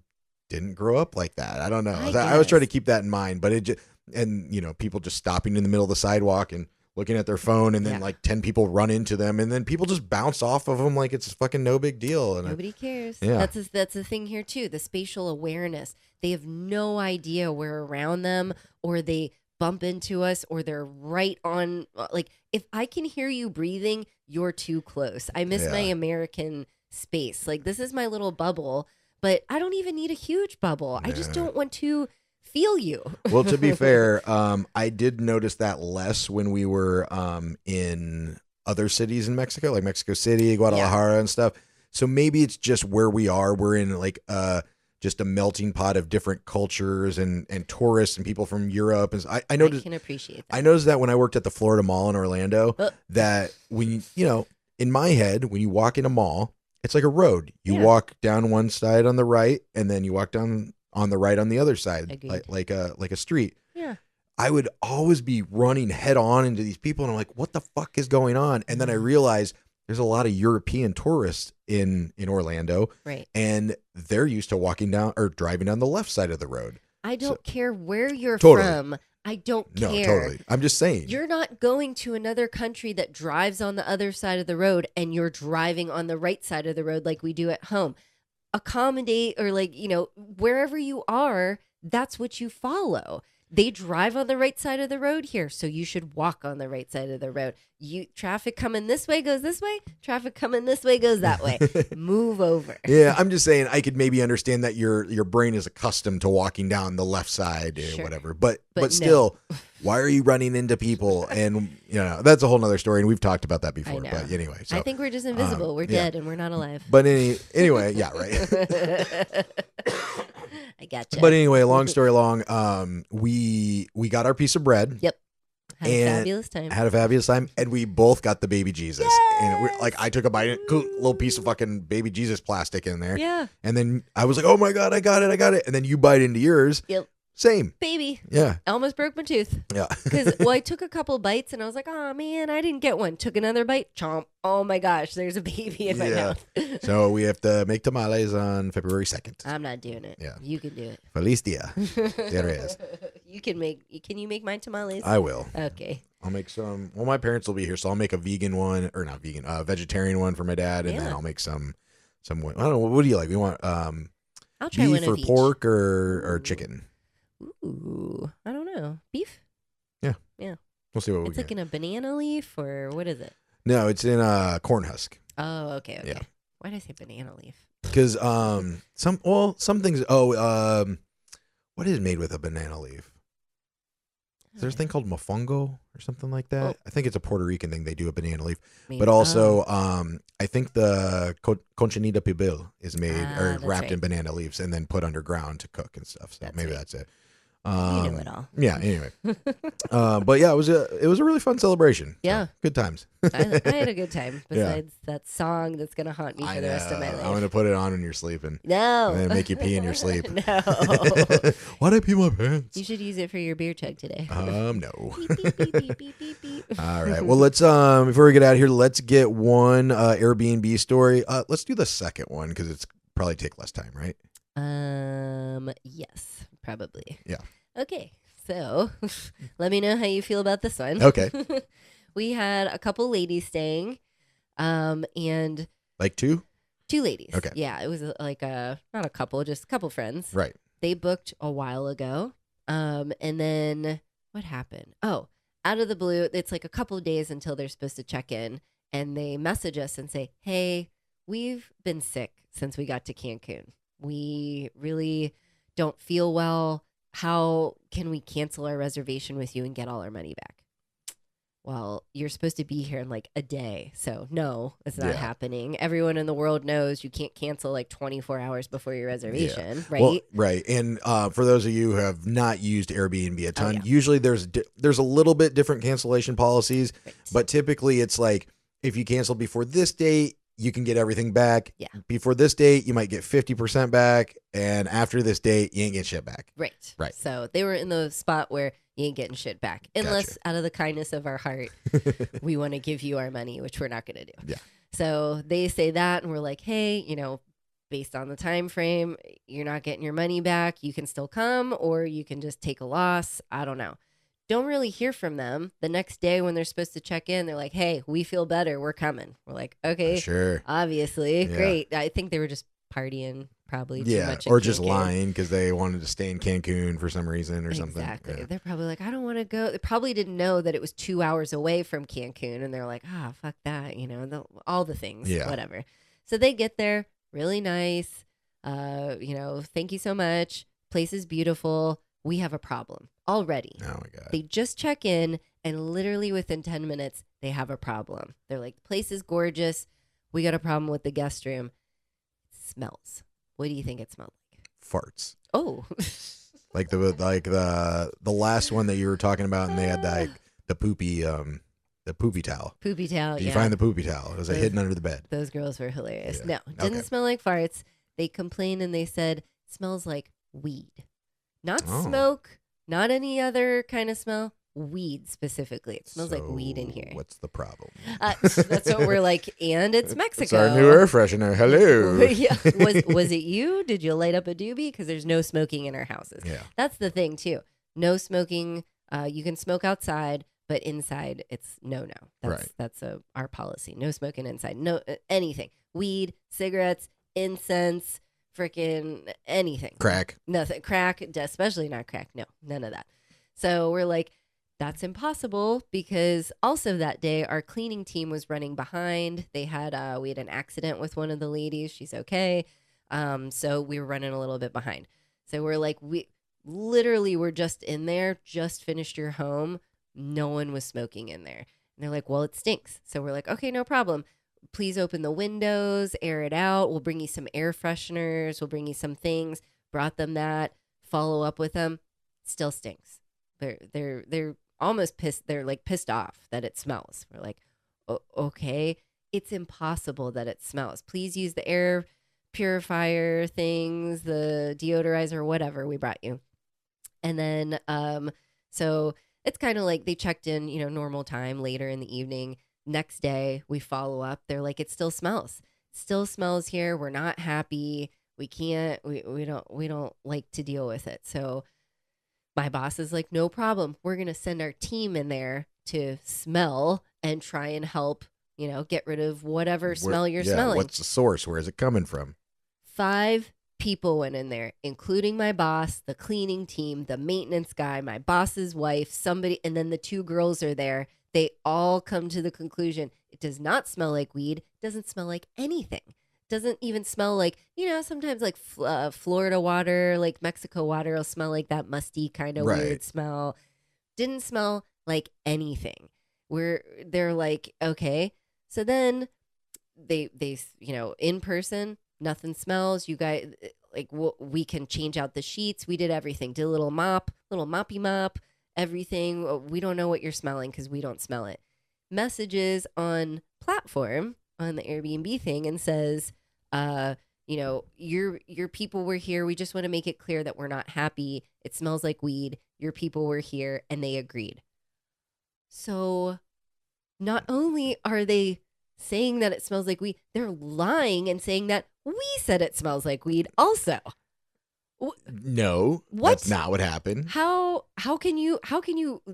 didn't grow up like that. I don't know.
I
I always try to
guess.
keep that in mind, but it just, and people just stopping in the middle of the sidewalk and looking at their phone, and then
Yeah.
like 10 people run into them, and then people just bounce off of them like it's fucking no big deal. And
Nobody cares.
Yeah.
That's the thing here too. The spatial awareness. They have no idea we're around them, or they bump into us, or they're right on. Like, if I can hear you breathing, you're too close. I miss my
Yeah.
American space. Like, this is my little bubble, but I don't even need a huge bubble. I just
Yeah.
don't want to feel you.
well, to be fair, I did notice that less when we were in other cities in Mexico, like Mexico City, Guadalajara, and stuff. So maybe it's just where we are. We're in like just a melting pot of different cultures and tourists and people from Europe. And I
I
noticed
can appreciate that.
I noticed that when I worked at the Florida Mall in Orlando,
Uh.
that when in my head, when you walk in a mall, it's like a road. You
Yeah.
walk down one side on the right, and then you walk down on the right on the other side,
Agreed.
like a street.
Yeah.
I would always be running head on into these people, and I'm like, what the fuck is going on? And then I realized there's a lot of European tourists in Orlando,
Right.
and they're used to walking down or driving down the left side of the road.
I don't care where you're
Totally.
from. I don't
No,
care.
totally. I'm just saying.
You're not going to another country that drives on the other side of the road and you're driving on the right side of the road like we do at home. Accommodate, or like, wherever you are, that's what you follow. They drive on the right side of the road here, so you should walk on the right side of the road. Traffic coming this way goes this way. Traffic coming this way goes that way. Move over.
Yeah, I'm just saying I could maybe understand that your brain is accustomed to walking down the left side or
Sure.
whatever. But
But no.
still, why are you running into people? And that's a whole nother story, and we've talked about that
I
before.
know.
But anyway, so
I think we're just invisible. We're
yeah.
dead and we're not alive.
but anyway, yeah, right.
I gotcha.
But anyway, long story long, we got our piece of bread.
Yep. Had a
and
fabulous time.
Had a fabulous time, and we both got the baby Jesus. And like I took a bite, little piece of fucking baby Jesus plastic in there.
Yeah.
And then I was like, oh my God, I got it. And then you bite into yours.
Yep.
Same.
Baby.
Yeah.
I almost broke my tooth.
Yeah.
Because, I took a couple bites and I was like, oh man, I didn't get one. Took another bite. Chomp. Oh my gosh, there's a baby in my mouth.
So we have to make tamales on February 2nd.
I'm not doing it.
Yeah.
You can do it.
Feliz dia. There it is.
Can you make my tamales?
I will.
Okay.
I'll make some. Well, my parents will be here, so I'll make a vegan one, or not vegan, vegetarian one for my dad, and then
Yeah.
I'll make some I don't know. What do you like? We want
I'll try
beef
one
or
of each.
pork or
Ooh.
chicken.
Ooh, I don't know. Beef?
Yeah. We'll see what we
It's
get.
like in a banana leaf, or what is it?
No, it's in a corn husk.
Oh, okay.
Yeah.
Why did I say banana leaf?
Because some things. What is made with a banana leaf? Is there a thing called mofongo or something like that?
Oh.
I think it's a Puerto Rican thing. They do a banana leaf,
Maybe.
but also I think the conchinita pibil is made or
that's
wrapped
right.
in banana leaves and then put underground to cook and stuff. So
That's
maybe
right.
that's it.
You know it all.
Yeah. Anyway, but yeah, it was a really fun celebration.
Yeah.
So, good times.
I had a good time.
Yeah.
Besides that song that's gonna haunt me for the rest of my life.
I'm gonna put it on when you're sleeping.
No.
And then make you pee in your sleep.
No.
Why'd I pee my pants?
You should use it for your beer chug today.
No.
Beep, beep, beep, beep, beep, beep, beep.
All right. Well, let's before we get out of here, let's get one Airbnb story. Let's do the second one because it's probably take less time, right?
Yes, probably.
Yeah.
Okay. So, let me know how you feel about this one.
Okay.
We had a couple ladies staying, and
Like two?
two ladies.
Okay.
Yeah, it was like not a couple, just a couple friends.
Right.
They booked a while ago. And then what happened? Oh, out of the blue, it's like a couple of days until they're supposed to check in, and they message us and say, "Hey, we've been sick since we got to Cancun. We really don't feel well. How can we cancel our reservation with you and get all our money back?" Well, you're supposed to be here in like a day. So no, it's not
Yeah.
happening. Everyone in the world knows you can't cancel like 24 hours before your reservation, right?
Well, right. And for those of you who have not used Airbnb a ton,
yeah.
usually there's a little bit different cancellation policies,
Right.
but typically it's like if you cancel before this date, you can get everything back.
Yeah.
Before this date, you might get 50% back, and after this date, you ain't get shit back.
Right.
Right.
So they were in the spot where you ain't getting shit back. Unless out of the kindness of our heart, we want to give you our money, which we're not going to do.
Yeah.
So they say that, and we're like, hey, based on the time frame, you're not getting your money back. You can still come, or you can just take a loss. I don't know. Don't really hear from them. The next day when they're supposed to check in, they're like, hey, we feel better. We're coming. We're like, okay,
Sure.
obviously.
Yeah.
Great. I think they were just partying probably too
Yeah.
much. in
Or just
Cancun.
lying because they wanted to stay in Cancun for some reason or something.
Exactly.
Yeah.
They're probably like, I don't want to go. They probably didn't know that it was 2 hours away from Cancun. And they're like, fuck that. All the things,
Yeah.
whatever. So they get there, really nice. Thank you so much. Place is beautiful. We have a problem already.
Oh my God.
They just check in, and literally within 10 minutes, they have a problem. They're like, the place is gorgeous. We got a problem with the guest room. It smells. What do you think it smelled like?
Farts.
Oh.
Like the last one that you were talking about, and they had the poopy towel.
Poopy towel.
Did
yeah.
you find the poopy towel? Was it hidden under the bed?
Those girls were hilarious.
Yeah.
No, didn't
Okay.
smell like farts. They complained and they said, it smells like weed. Not
Oh.
smoke, not any other kind of smell. Weed specifically. It smells like weed in
So
here.
What's the problem?
That's what we're like. And it's Mexico.
It's our new air freshener. Hello.
Yeah. Was it you? Did you light up a doobie? Because there's no smoking in our houses.
Yeah.
That's the thing too. No smoking. You can smoke outside, but inside it's no. That's our policy. No smoking inside. No anything. Weed, cigarettes, incense, freaking anything.
Crack.
Nothing. Crack, especially not crack. No, none of that. So we're like, that's impossible, because also that day our cleaning team was running behind. They had we had an accident with one of the ladies. She's okay. So we were running a little bit behind. So we're like, we literally were just in there, just finished your home. No one was smoking in there. And they're like, well, it stinks. So we're like, okay, no problem. Please open the windows, air it out. We'll bring you some air fresheners. We'll bring you some things. Brought them that. Follow up with them. Still stinks. They're almost pissed. They're like pissed off that it smells. We're like, okay, it's impossible that it smells. Please use the air purifier things, the deodorizer, whatever we brought you. And then, so it's kind of like they checked in, normal time later in the evening. Next day we follow up. They're like, it still smells. Still smells here. We're not happy. We can't, we don't like to deal with it. So my boss is like, no problem. We're going to send our team in there to smell and try and help, get rid of whatever smell you're smelling.
What's the source? Where is it coming from?
5 people went in there, including my boss, the cleaning team, the maintenance guy, my boss's wife, somebody, and then the 2 girls are there. They all come to the conclusion it does not smell like weed. It doesn't smell like anything. Doesn't even smell like, sometimes like Florida water, like Mexico water will smell like that musty kind of weird smell. Didn't smell like anything. They're like, okay. So then they in person, nothing smells. You guys, like, we can change out the sheets. We did everything. Did a little moppy mop, everything. We don't know what you're smelling because we don't smell it. Messages on platform on the Airbnb thing and says, your people were here. We just want to make it clear that we're not happy. It smells like weed. Your people were here and they agreed. So not only are they saying that it smells like weed, they're lying and saying that we said it smells like weed also.
No, that's not what happened.
How can you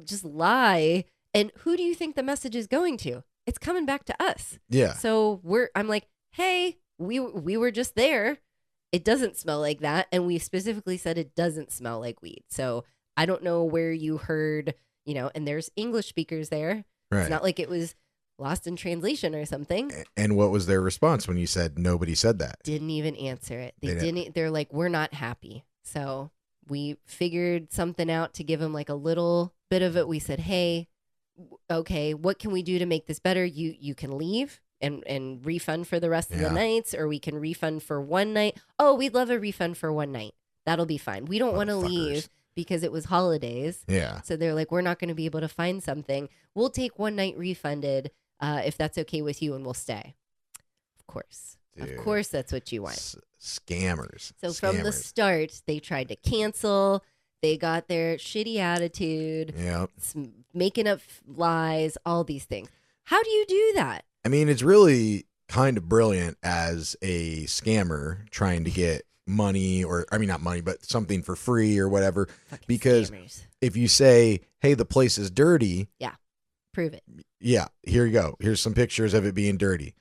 just lie? And who do you think the message is going to? It's coming back to us.
Yeah.
So I'm like, hey, we were just there. It doesn't smell like that. And we specifically said it doesn't smell like weed. So I don't know where you heard, and there's English speakers there. Right. It's not like it was lost in translation or something.
And what was their response when you said nobody said that?
Didn't even answer it. They didn't. They're like, we're not happy. So we figured something out to give them like a little bit of it. We said, hey, okay, what can we do to make this better? You can leave and refund for the rest of the nights, or we can refund for one night. Oh, we'd love a refund for one night. That'll be fine. We don't want to leave because it was holidays. Yeah. So they're like, we're not going to be able to find something. We'll take one night refunded if that's okay with you, and we'll stay. Of course. Dude, of course, that's what you want.
Scammers.
So from the start, they tried to cancel. They got their shitty attitude. Yeah. Making up lies, all these things. How do you do that?
I mean, it's really kind of brilliant as a scammer trying to get money, or I mean, not money, but something for free or whatever. Fucking because scammers. If you say, hey, the place is dirty.
Yeah. Prove it.
Yeah. Here you go. Here's some pictures of it being dirty.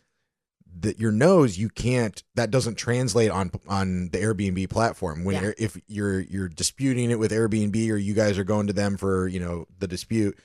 That your nose, you can't, that doesn't translate on the Airbnb platform. When if you're disputing it with Airbnb, or you guys are going to them for, the dispute,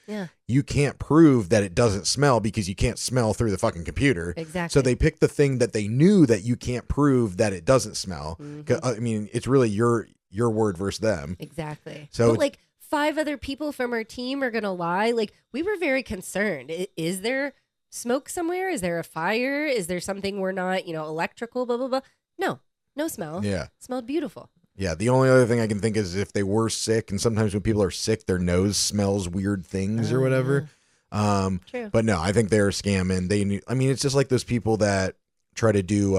you can't prove that it doesn't smell because you can't smell through the fucking computer.
Exactly.
So they picked the thing that they knew that you can't prove that it doesn't smell. Mm-hmm. I mean, it's really your word versus them.
Exactly. So but 5 other people from our team are going to lie. Like, we were very concerned. Is there smoke somewhere? Is there a fire? Is there something we're not, electrical, blah, blah, blah? No smell. Yeah. It smelled beautiful.
Yeah. The only other thing I can think is if they were sick, and sometimes when people are sick, their nose smells weird things or whatever.
True.
But no, I think they're scamming. I mean, it's just like those people that try to do,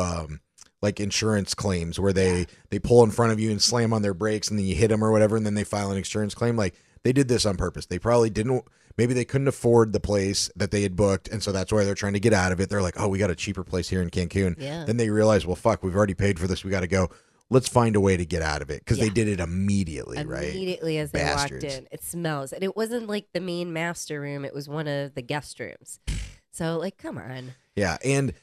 like insurance claims where they pull in front of you and slam on their brakes, and then you hit them or whatever, and then they file an insurance claim. Like, they did this on purpose. They probably didn't. Maybe they couldn't afford the place that they had booked, and so that's why they're trying to get out of it. They're like, oh, we got a cheaper place here in Cancun. Yeah. Then they realize, well, fuck, we've already paid for this. We got to go. Let's find a way to get out of it, because they did it immediately, right?
Immediately as they walked in. It smells. And it wasn't like the main master room. It was one of the guest rooms. So, come on.
Yeah, and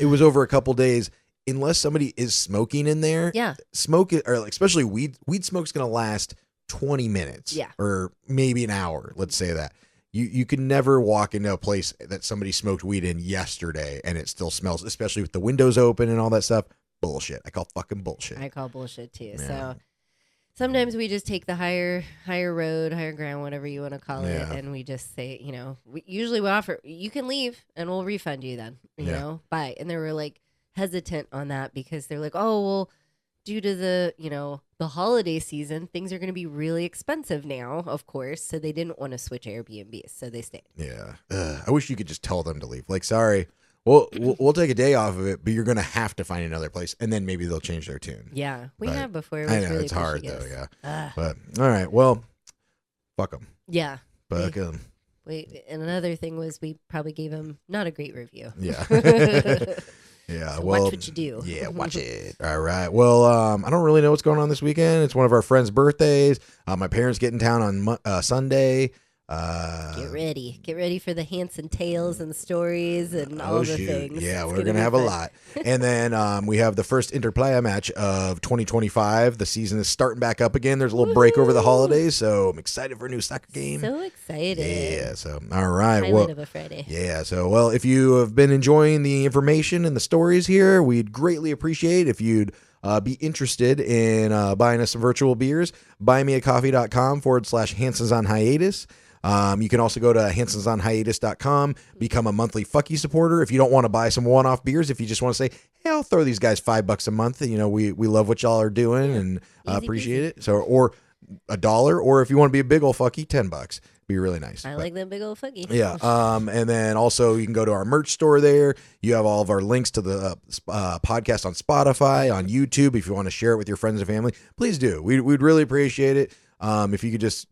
it was over a couple days. Unless somebody is smoking in there, smoke it, or especially weed smoke's going to last 20 minutes, or maybe an hour. Let's say that. You could never walk into a place that somebody smoked weed in yesterday and it still smells, especially with the windows open and all that stuff. Bullshit. I call fucking bullshit.
I call bullshit too. Yeah. So sometimes we just take the higher road, higher ground, whatever you want to call it, and we just say, we usually offer, you can leave and we'll refund you then, you know, bye. And they were hesitant on that because they're like, oh, well, due to the, the holiday season, things are going to be really expensive now, of course. So they didn't want to switch Airbnbs, so they stayed.
Yeah. I wish you could just tell them to leave. Sorry, we'll take a day off of it, but you're going to have to find another place, and then maybe they'll change their tune.
Yeah, we have before.
I know, really it's hard, though, yeah. But, all right, well, fuck them.
Yeah.
Fuck them.
Wait, and another thing was we probably gave them not a great review.
Yeah. Yeah,
so watch what you do.
Yeah, watch it. All right. Well, I don't really know what's going on this weekend. It's one of our friends' birthdays. My parents get in town on Sunday.
Get ready for the Hanson tales and stories and all the things.
Yeah,
It's
we're gonna have
be
a
fun.
lot. And then we have the first interplaya match of 2025. The season is starting back up again. There's a little break over the holidays, so I'm excited for a new soccer game.
So excited.
Yeah, so all right.
Highlight of a Friday.
Yeah, so well, if you have been enjoying the information and the stories here, we'd greatly appreciate if you'd be interested in buying us some virtual beers. buymeacoffee.com/Hansons on Hiatus. You can also go to hansonsonhiatus.com, become a monthly fucky supporter. If you don't want to buy some one-off beers, if you just want to say, hey, I'll throw these guys $5 a month. You know, we love what y'all are doing and appreciate it. So, or $1, or if you want to be a big old fucky, $10. Be really nice.
I like that big old fucky.
Yeah. And then also you can go to our merch store there. You have all of our links to the podcast on Spotify, on YouTube. If you want to share it with your friends and family, please do. We'd really appreciate it. If you could just,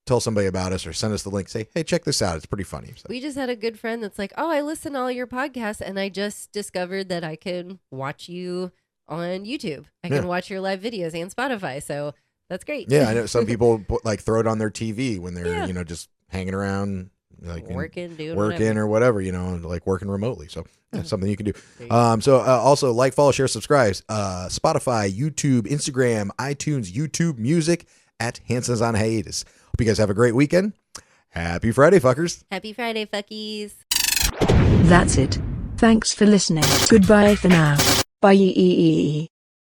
tell somebody about us or send us the link. Say, hey, check this out. It's pretty funny. So.
We just had a good friend that's like, oh, I listen to all your podcasts, and I just discovered that I can watch you on YouTube. I can watch your live videos and Spotify. So that's great.
Yeah, I know some people throw it on their TV when they're just hanging around, like
working
or whatever, like working remotely. So something you can do. Also like, follow, share, subscribe. Spotify, YouTube, Instagram, iTunes, YouTube Music at Hansons on Hiatus. Hope you guys have a great weekend. Happy Friday, fuckers.
Happy Friday, fuckies.
That's it. Thanks for listening. Goodbye for now. Bye.